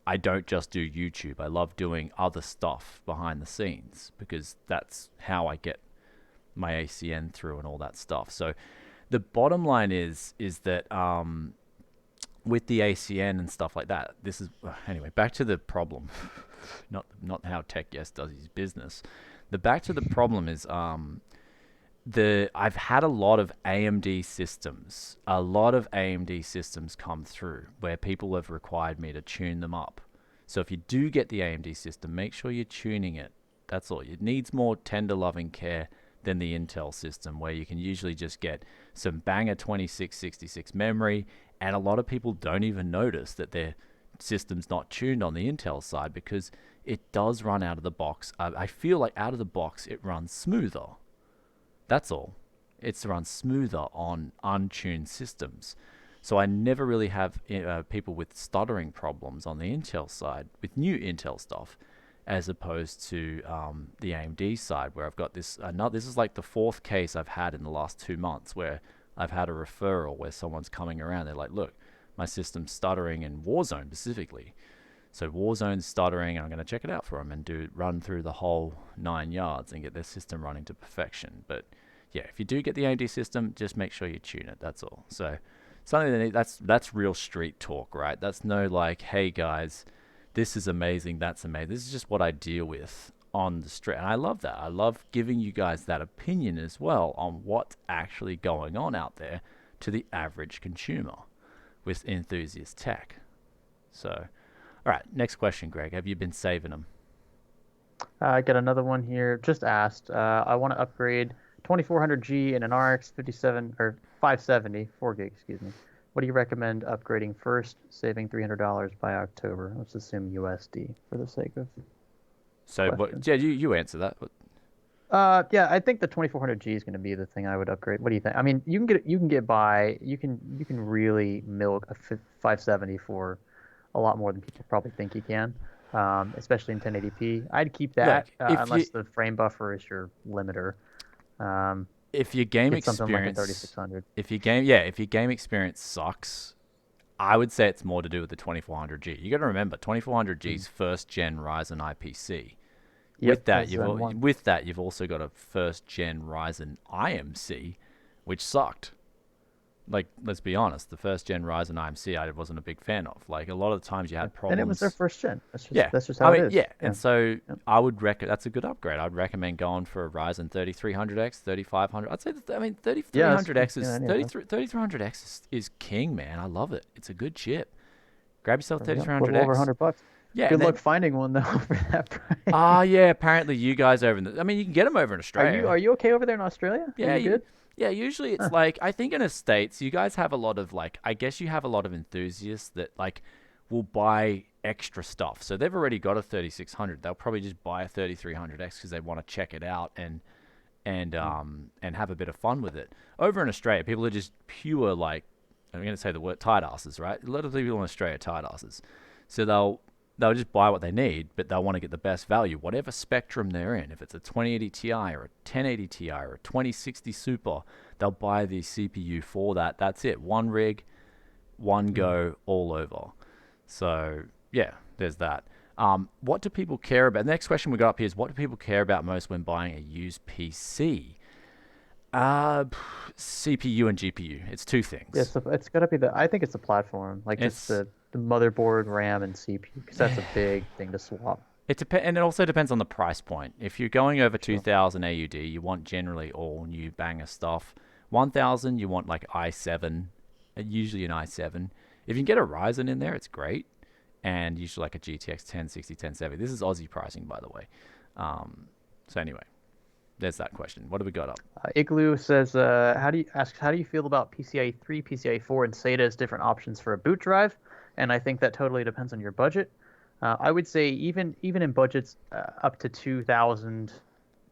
I don't just do YouTube. I love doing other stuff behind the scenes because that's how I get my ACN through and all that stuff. So the bottom line is that with the ACN and stuff like that, this is anyway, back to the problem. not how Tech Yes does his business. The back to the problem is I've had a lot of AMD systems come through where people have required me to tune them up. So if you do get the AMD system, make sure you're tuning it. That's all. It needs more tender loving care than the Intel system, where you can usually just get some banger 2666 memory, and a lot of people don't even notice that their system's not tuned on the Intel side because it does run out of the box. I feel like out of the box it runs smoother. That's all. It's run smoother on untuned systems. So I never really have people with stuttering problems on the Intel side with new Intel stuff, as opposed to the AMD side, where I've got this. This is like the fourth case I've had in the last 2 months where I've had a referral where someone's coming around. They're like, look, my system's stuttering in Warzone specifically. So Warzone's stuttering, and I'm going to check it out for them and run through the whole 9 yards and get their system running to perfection. But yeah, if you do get the AMD system, just make sure you tune it. That's all. So something that's real street talk, right? That's no like, hey guys, this is amazing, that's amazing. This is just what I deal with on the street, and I love that. I love giving you guys that opinion as well on what's actually going on out there to the average consumer with enthusiast tech. So, all right, next question, Greg. Have you been saving them? I got another one here. Just asked. I want to upgrade 2400G and an RX 57 or 570 4 gig. Excuse me. What do you recommend upgrading first, saving $300 by October? Let's assume USD for the sake of. So, yeah, you answer that. Yeah, I think the 2400G is going to be the thing I would upgrade. What do you think? I mean, you can really milk a 570 for a lot more than people probably think you can, especially in 1080p. I'd keep that unless the frame buffer is your limiter. if your game get something like a experience, 3600. if your game experience sucks, I would say it's more to do with the 2400G. You got to remember, 2400G's first gen Ryzen IPC. Yep, that's Zen 1. With that, you've also got a first gen Ryzen IMC, which sucked. Like, let's be honest, the first gen Ryzen IMC I wasn't a big fan of. Like, a lot of the times you had problems. And it was their first gen. Yeah, That's just how it is. Yeah, and so I would that's a good upgrade. I'd recommend going for a Ryzen 3300X, 3500. I'd say 3300X is 3300X is king, man. I love it. It's a good chip. Grab yourself 3300X. A little over $100. Yeah. Good luck finding one though for that price. Yeah. Apparently, you guys over in you can get them over in Australia. Are you okay over there in Australia? Yeah, you good? Yeah, usually it's like, I think in the States, you guys have a lot of I guess you have a lot of enthusiasts that will buy extra stuff. So they've already got a 3600. They'll probably just buy a 3300X because they want to check it out and have a bit of fun with it. Over in Australia, people are just pure, I'm going to say the word tight asses, right? A lot of people in Australia are tight asses. So they'll just buy what they need, but they'll want to get the best value, whatever spectrum they're in. If it's a 2080 Ti or a 1080 Ti or a 2060 Super, they'll buy the CPU for that. That's it. One rig, one go, all over. So, yeah, there's that. What do people care about? The next question we got up here is, what do people care about most when buying a used PC? CPU and GPU. It's two things. Yeah, so it's got to be I think it's the platform. Just the motherboard, RAM, and CPU, because that's a big thing to swap. And it also depends on the price point. If you're going over 2000 AUD, you want generally all new banger stuff. 1000, you want i7, usually an i7. If you can get a Ryzen in there, it's great. And usually a GTX 1060, 1070. This is Aussie pricing, by the way. So anyway, there's that question. What have we got up? Igloo says, how do you feel about PCIe 3, PCIe 4, and SATA as different options for a boot drive? And I think that totally depends on your budget. I would say even in budgets up to $2,000,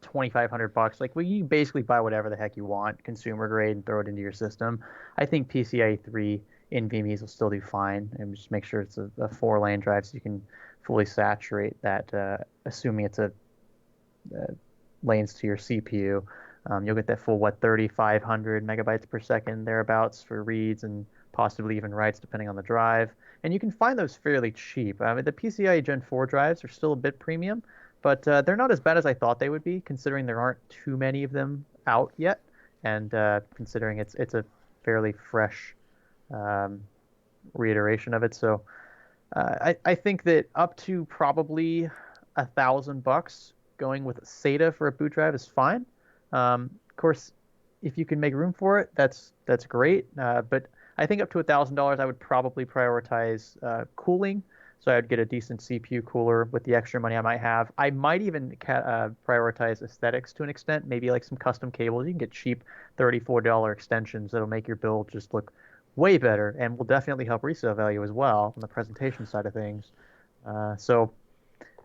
$2,500, you basically buy whatever the heck you want, consumer grade, and throw it into your system. I think PCIe 3 NVMe's will still do fine, and just make sure it's a 4-lane drive so you can fully saturate that, assuming it's a lanes to your CPU. You'll get that full 3,500 megabytes per second thereabouts for reads and possibly even writes depending on the drive. And you can find those fairly cheap. The PCIe Gen 4 drives are still a bit premium, but they're not as bad as I thought they would be, considering there aren't too many of them out yet, and considering it's a fairly fresh reiteration of it. So I think that up to probably $1,000 going with a SATA for a boot drive is fine. Of course, if you can make room for it, that's great. But I think up to $1,000, I would probably prioritize cooling. So I would get a decent CPU cooler with the extra money I might have. I might even prioritize aesthetics to an extent, maybe some custom cables. You can get cheap $34 extensions that'll make your build just look way better and will definitely help resale value as well on the presentation side of things. So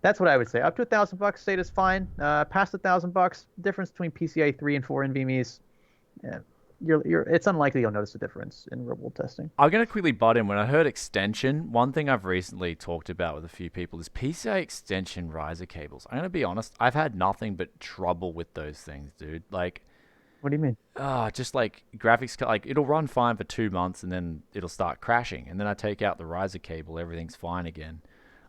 that's what I would say. Up to $1,000, SATA is fine. Past $1,000, difference between PCIe 3 and 4 NVMe's, it's unlikely you'll notice a difference in real world testing. I'm going to quickly butt in. When I heard extension, one thing I've recently talked about with a few people is PCI extension riser cables. I'm going to be honest, I've had nothing but trouble with those things, dude. What do you mean? Just graphics, it'll run fine for 2 months and then it'll start crashing. And then I take out the riser cable, everything's fine again.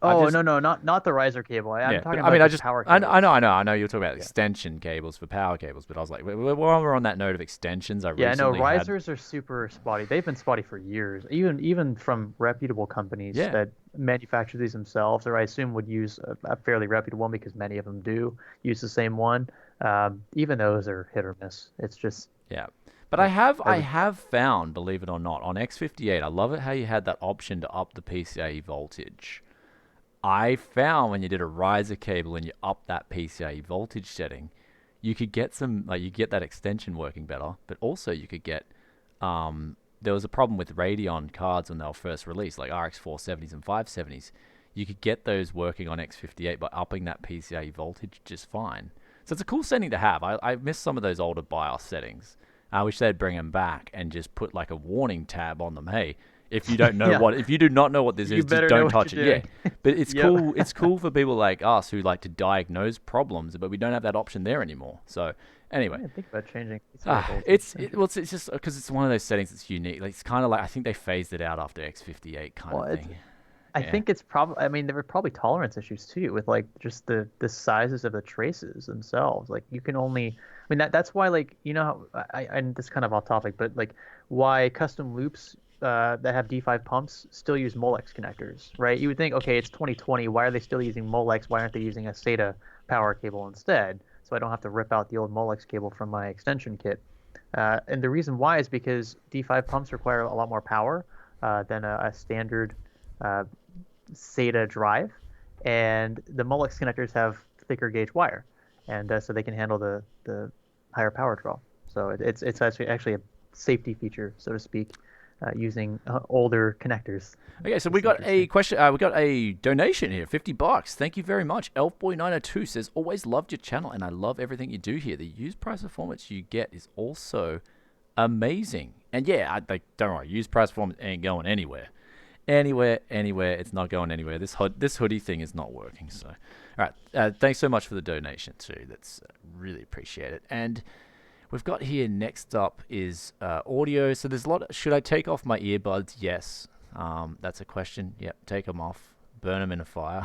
No, not the riser cable. I'm talking about power cables. I know you're talking about extension cables for power cables, but I was like, while we're on that note of extensions, risers are super spotty. They've been spotty for years, even from reputable companies that manufacture these themselves, or I assume would use a fairly reputable one because many of them do use the same one. Even those are hit or miss. It's just But I have found, believe it or not, on X58, I love it how you had that option to up the PCIe voltage. I found when you did a riser cable and you up that PCIe voltage setting, you could get you get that extension working better, but also you could get, there was a problem with Radeon cards when they were first released, like RX 470s and 570s. You could get those working on X58 by upping that PCIe voltage just fine. So it's a cool setting to have. I miss some of those older BIOS settings. I wish they'd bring them back and just put a warning tab on them. Hey, If you don't know Yeah. if you do not know what this You is, just better know don't what touch it. you're Yeah, doing. but it's Yep. cool. It's cool for people like us who like to diagnose problems, but we don't have that option there anymore. So anyway, Yeah, think about changing PCIe voltage. it's just because it's one of those settings that's unique. Like, it's kind of like, I think they phased it out after X58 kind of thing. I Yeah. think it's probably. I mean, there were probably tolerance issues too with like just the sizes of the traces themselves. Like you can only. I mean that's why like how and this is kind of off topic, but like why custom loops that have D5 pumps still use Molex connectors, right? You would think, okay, it's 2020. Why are they still using Molex? Why aren't they using a SATA power cable instead? So I don't have to rip out the old Molex cable from my extension kit. And the reason why is because D5 pumps require a lot more power than a standard uh, SATA drive, and the Molex connectors have thicker gauge wire, and so they can handle the higher power draw. So it's actually a safety feature, so to speak, using older connectors. Okay, so we got a question. We got a donation here, $50. Thank you very much. Elfboy902 says, "Always loved your channel, and I love everything you do here. The used price performance you get is also amazing." And yeah, don't worry, used price performance ain't going anywhere. Anywhere, it's not going anywhere. This hoodie thing is not working. So, all right, thanks so much for the donation too. That's really appreciated. And we've got here next up is audio. So there's a lot. Should I take off my earbuds? Yes. That's a question. Yep, take them off. Burn them in a fire.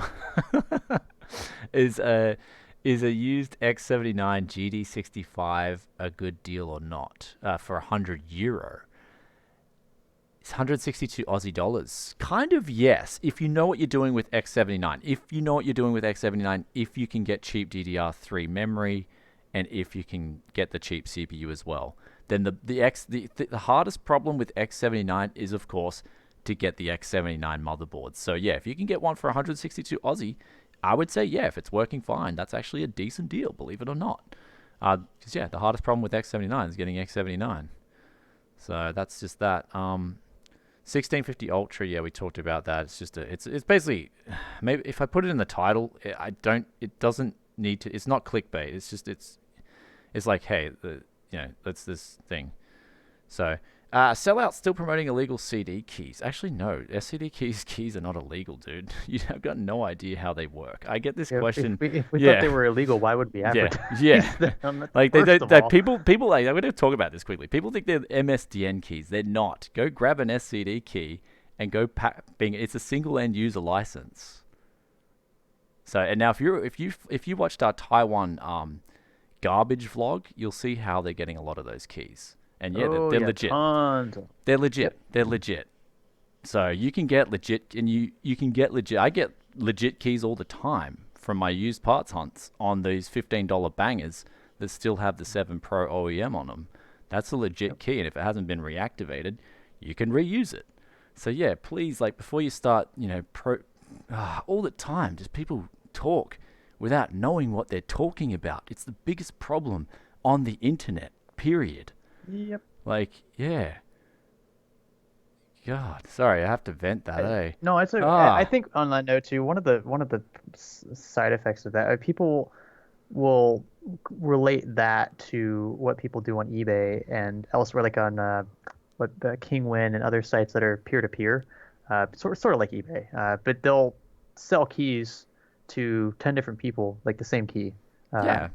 Is a used X79 GD65 a good deal or not for €100? It's 162 Aussie dollars. Kind of, yes, if you know what you're doing with X79. If you know what you're doing with X79, if you can get cheap DDR3 memory, and if you can get the cheap CPU as well, then the hardest problem with X79 is, of course, to get the X79 motherboard. So yeah, if you can get one for 162 Aussie, I would say yeah, if it's working fine, that's actually a decent deal, believe it or not. Because yeah, the hardest problem with X79 is getting X79. So that's just that. 1650 Ultra, yeah, we talked about that. It's just it's basically, maybe if I put it in the title, it doesn't need to. It's not clickbait. It's just it's like, hey, that's this thing. So Sellout still promoting illegal CD keys. Actually, no, SCDKeys keys are not illegal, dude. I've got no idea how they work. I get this question. If we thought they were illegal, why would we advertise? Yeah. them? Like First of all. people like, I'm going to talk about this quickly. People think they're MSDN keys. They're not. Go grab an SCD key and go it's a single end user license. So, and now if you watched our Taiwan garbage vlog, you'll see how they're getting a lot of those keys. And yeah, they're legit. Tons. They're legit. Yep. They're legit. So you can get legit, and you can get legit. I get legit keys all the time from my used parts hunts on these $15 bangers that still have the 7 Pro OEM on them. That's a legit key, and if it hasn't been reactivated, you can reuse it. So yeah, please, like, before you start, all the time, just people talk without knowing what they're talking about. It's the biggest problem on the internet, period. Yep. Like, yeah. God, sorry, I have to vent that, eh? No, it's okay. I think on that note too, one of the side effects of that, people will relate that to what people do on eBay and elsewhere, like on Kingwin and other sites that are peer to peer, sort of like eBay. But they'll sell keys to 10 different people, like the same key.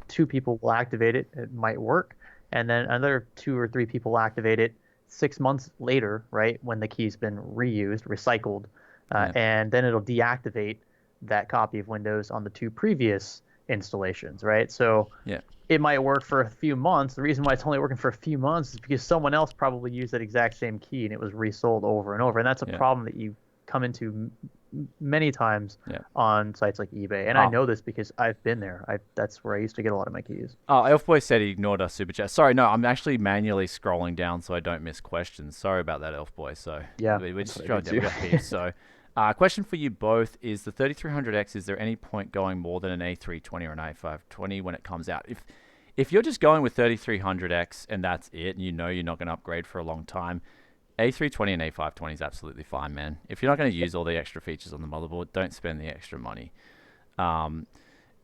2 people will activate it. It might work. And then another 2 or 3 people activate it 6 months later, right, when the key's been reused, recycled, and then it'll deactivate that copy of Windows on the 2 previous installations, right? So it might work for a few months. The reason why it's only working for a few months is because someone else probably used that exact same key and it was resold over and over. And that's a problem that you come into many times on sites like eBay, and I know this because I've been there. That's where I used to get a lot of my keys. Oh, Elfboy said he ignored our super chat. Sorry, no, I'm actually manually scrolling down so I don't miss questions. Sorry about that, Elfboy. So yeah, we're just trying to get heaps. So, question for you both is: the 3300X. Is there any point going more than an A320 or an A520 when it comes out? If you're just going with 3300X and that's it, and you know you're not going to upgrade for a long time, A320 and A520 is absolutely fine, man. If you're not going to use all the extra features on the motherboard, don't spend the extra money. And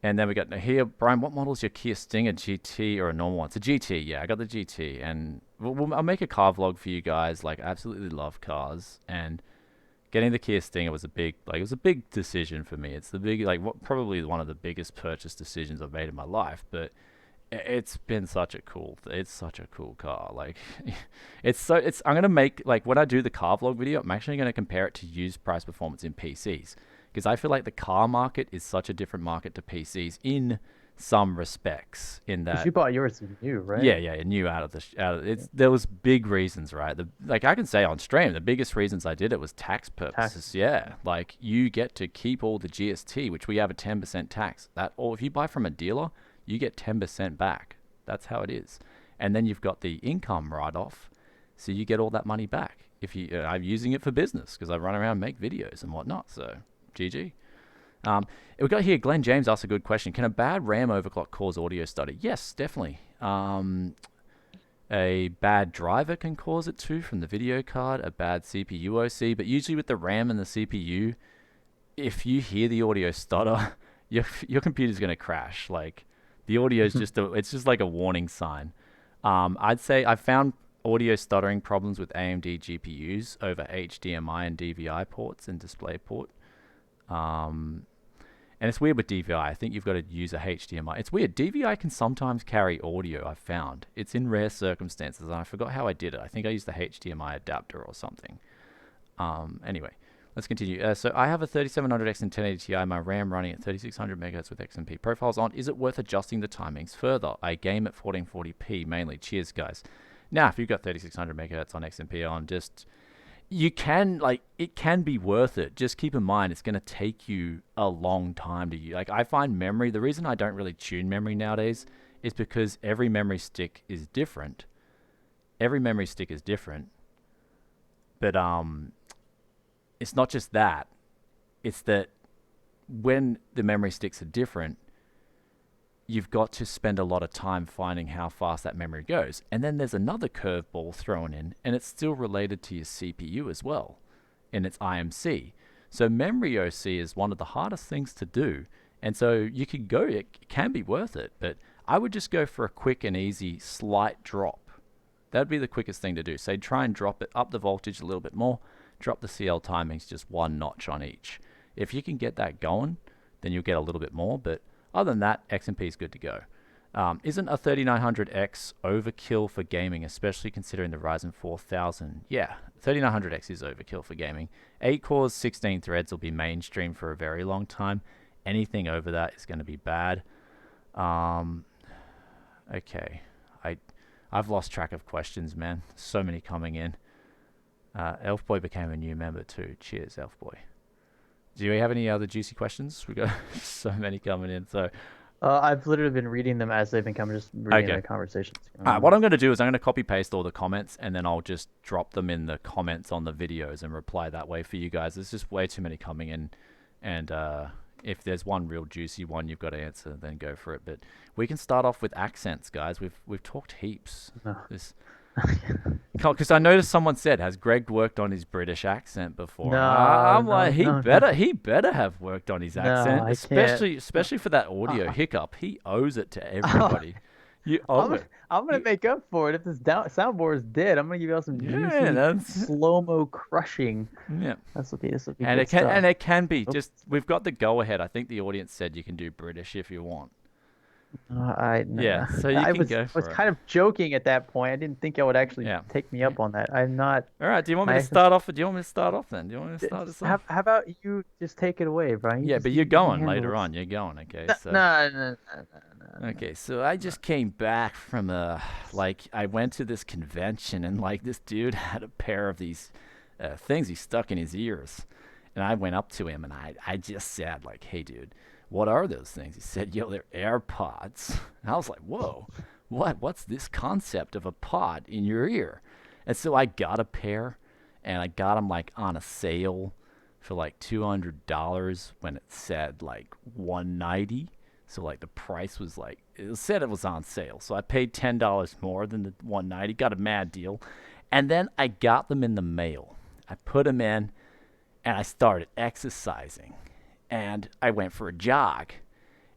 then we got here, Brian, what model is your Kia Stinger, GT or a normal one? It's a GT, yeah. I got the GT. And I'll make a car vlog for you guys. Like, I absolutely love cars, and getting the Kia Stinger was a big decision for me. It's the big, like, probably one of the biggest purchase decisions I've made in my life. But it's such a cool car. Like, I'm gonna make, like, when I do the car vlog video, I'm actually gonna compare it to used price performance in PCs, because I feel like the car market is such a different market to PCs in some respects. In that, you bought yours new, right? yeah, new out of it's. There was big reasons, right? Like, I can say on stream, the biggest reasons I did it was tax purposes. Yeah, like, you get to keep all the GST, which we have a 10% tax. Or if you buy from a dealer, you get 10% back. That's how it is. And then you've got the income write-off, so you get all that money back. If I'm using it for business because I run around and make videos and whatnot. So, GG. We got here, Glenn James asked a good question. Can a bad RAM overclock cause audio stutter? Yes, definitely. A bad driver can cause it too from the video card, a bad CPU OC, but usually with the RAM and the CPU, if you hear the audio stutter, your computer's going to crash. Like, the audio is it's just like a warning sign. I'd say I found audio stuttering problems with AMD GPUs over HDMI and DVI ports and DisplayPort. And it's weird with DVI. I think you've got to use a HDMI. It's weird. DVI can sometimes carry audio, I've found. It's in rare circumstances, and I forgot how I did it. I think I used the HDMI adapter or something. Anyway, let's continue. So I have a 3700X and 1080 Ti, my RAM running at 3600 MHz with XMP profiles on. Is it worth adjusting the timings further? I game at 1440p mainly. Cheers, guys. Now, if you've got 3600 MHz on XMP on, it can be worth it. Just keep in mind, it's going to take you a long time to use. Like, I find memory, the reason I don't really tune memory nowadays is because every memory stick is different. But, it's not just that. It's that when the memory sticks are different, you've got to spend a lot of time finding how fast that memory goes. And then there's another curveball thrown in, and it's still related to your CPU as well, and it's IMC. So memory OC is one of the hardest things to do. And so it can be worth it, but I would just go for a quick and easy slight drop. That'd be the quickest thing to do. Say, try and drop it up the voltage a little bit more, drop the CL timings just one notch on each. If you can get that going, then you'll get a little bit more, but other than that, XMP is good to go. Isn't a 3900X overkill for gaming, especially considering the Ryzen 4000? Yeah, 3900X is overkill for gaming. 8 cores, 16 threads will be mainstream for a very long time. Anything over that is going to be bad. Okay, I've lost track of questions, man. So many coming in. Elfboy became a new member too. Cheers, Elfboy. Do you have any other juicy questions? We got so many coming in. So, I've literally been reading them as they've been coming, just reading the conversations. All right, what I'm going to do is I'm going to copy paste all the comments, and then I'll just drop them in the comments on the videos and reply that way for you guys. There's just way too many coming in, and if there's one real juicy one you've got to answer, then go for it. But we can start off with accents, guys. We've talked heaps. Because I noticed someone said, "Has Greg worked on his British accent before?" I'm like, he better have worked on his accent, especially for that audio hiccup. He owes it to everybody. You owe it. I'm gonna make up for it. If this soundboard is dead, I'm gonna give you all some juicy slow-mo crushing. Yeah, this will be. And it can be just. We've got the go ahead. I think the audience said you can do British if you want. So you can go for it. I was kind of joking at that point. I didn't think I would actually take me up on that. I'm not. All right. Do you want me to start off? Do you want me to start off then? Do you want me to start us off? How about you just take it away, Brian? But you're going later on. You're going, okay? No. Okay, so I just came back from I went to this convention, and this dude had a pair of these things he stuck in his ears, and I went up to him and I just said hey dude, what are those things? He said, yo, they're AirPods. And I was like, whoa, what's this concept of a pod in your ear? And so I got a pair, and I got them on a sale for $200 when it said $190. So the price was it said it was on sale. So I paid $10 more than the $190, got a mad deal. And then I got them in the mail. I put them in, and I started exercising. And I went for a jog,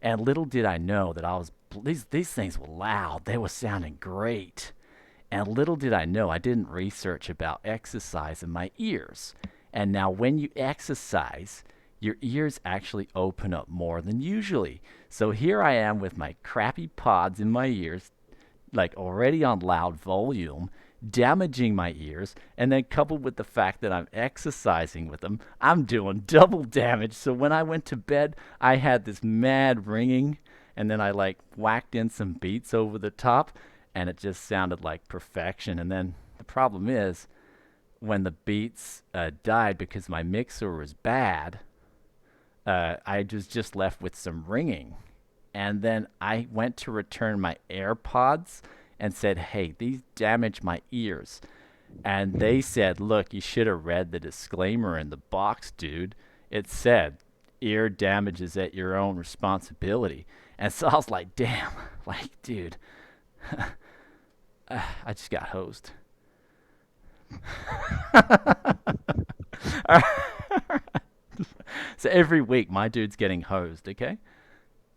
and little did I know that these things were loud. They were sounding great, And little did I know, I didn't research about exercise in my ears. And now when you exercise, your ears actually open up more than usually. So here I am with my crappy pods in my ears, like already on loud volume, damaging my ears, and then coupled with the fact that I'm exercising with them, I'm doing double damage. So when I went to bed, I had this mad ringing, and then I like whacked in some beats over the top, and it just sounded like perfection. And then the problem is, when the beats died because my mixer was bad, I was just left with some ringing. And then I went to return my AirPods and said, hey, these damage my ears. And they said, look, you should have read the disclaimer in the box, dude. It said, ear damage is at your own responsibility. And so I was like, damn, like, dude, I just got hosed. So every week, my dude's getting hosed, okay?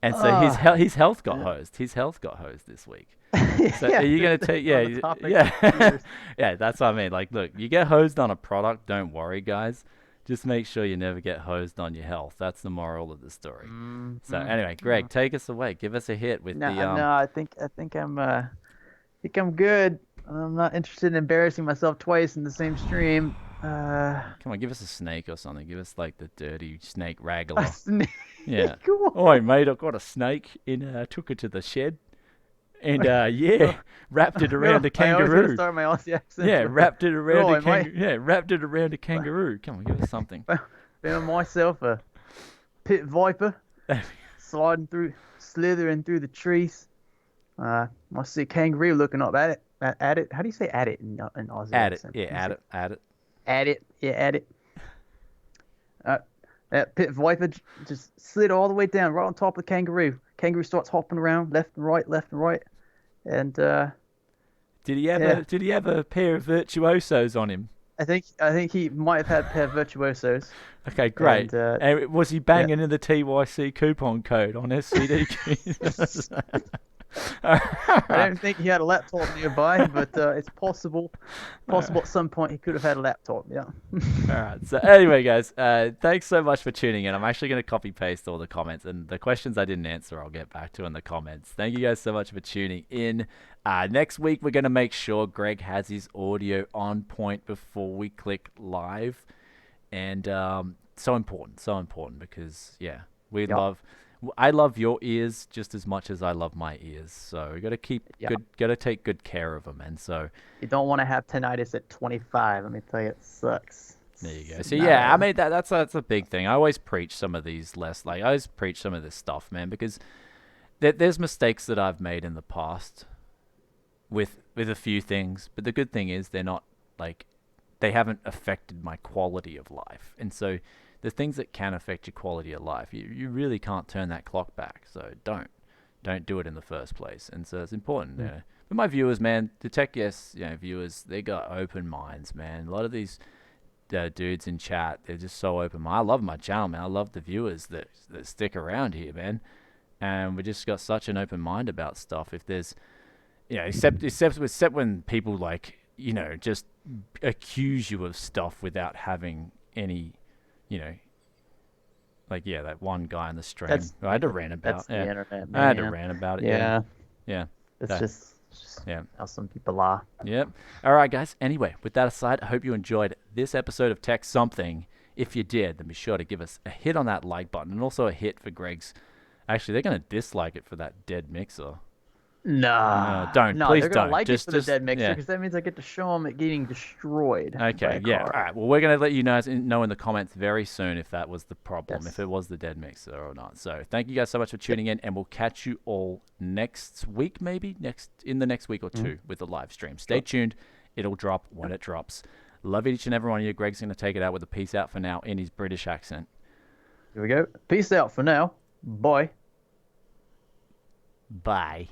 And so his health got hosed. His health got hosed this week. So Yeah, are you gonna take? Yeah, yeah, yeah. That's what I mean. Like, look, you get hosed on a product, don't worry, guys. Just make sure you never get hosed on your health. That's the moral of the story. So anyway, Greg, take us away. Give us a hit with No, the no, I think I'm good. I'm not interested in embarrassing myself twice in the same stream. Come on, give us a snake or something. Give us like the dirty snake Wrangler. A snake. Yeah. Come on. Oi, mate, I got a snake in. Took it to the shed, and yeah, wrapped it around a I always gotta kangaroo. start my Aussie accent. Yeah, wrapped it around a Oi, mate. kangaroo. Yeah, wrapped it around a kangaroo. Come on, give us something. Found myself a pit viper, slithering through the trees. I see a kangaroo looking up at it. At it. How do you say at it in Aussie? Add it. accent? Yeah, add it. Add it. At it. Yeah, at it. That pit viper just slid all the way down, right on top of the kangaroo. Kangaroo starts hopping around left and right, and Did he have a pair of virtuosos on him? I think he might have had a pair of virtuosos. Okay, great. And, was he banging in the TYC coupon code on SCDKeys? I don't think he had a laptop nearby, but it's possible. At some point he could have had a laptop. Yeah. All right. So anyway, guys, thanks so much for tuning in. I'm actually going to copy paste all the comments, and the questions I didn't answer, I'll get back to in the comments. Thank you guys so much for tuning in. Next week, we're going to make sure Greg has his audio on point before we click live, and so important because I love your ears just as much as I love my ears. So we got to take good care of them. And so you don't want to have tinnitus at 25. Let me tell you, it sucks. There you go. So yeah, I mean that's a big thing. I always preach some of these I always preach some of this stuff, man, because there's mistakes that I've made in the past with a few things, but the good thing is they're not they haven't affected my quality of life. And so the things that can affect your quality of life, you really can't turn that clock back. So don't do it in the first place. And so it's important. But my viewers, man, the tech viewers, they got open minds, man. A lot of these dudes in chat, they're just so open. I love my channel, man. I love the viewers that stick around here, man. And we just got such an open mind about stuff. If there's, except when people just accuse you of stuff without having any. That one guy on the stream. I had to rant about. That's the internet, man. I had to rant about it. Yeah. It's just how some people are. Yep. All right, guys. Anyway, with that aside, I hope you enjoyed this episode of Tech Something. If you did, then be sure to give us a hit on that like button and also a hit for Greg's. Actually, they're going to dislike it for that dead mixer. No, don't. Please they're don't. Gonna like it for the dead mixer because that means I get to show them it getting destroyed. Okay, yeah. All right. Well, we're going to let you know in the comments very soon if that was the problem, if it was the dead mixer or not. So thank you guys so much for tuning in, and we'll catch you all next week, maybe in the next week or two with the live stream. Stay tuned. It'll drop when it drops. Love each and every one of you. Greg's going to take it out with a peace out for now in his British accent. Here we go. Peace out for now. Bye. Bye.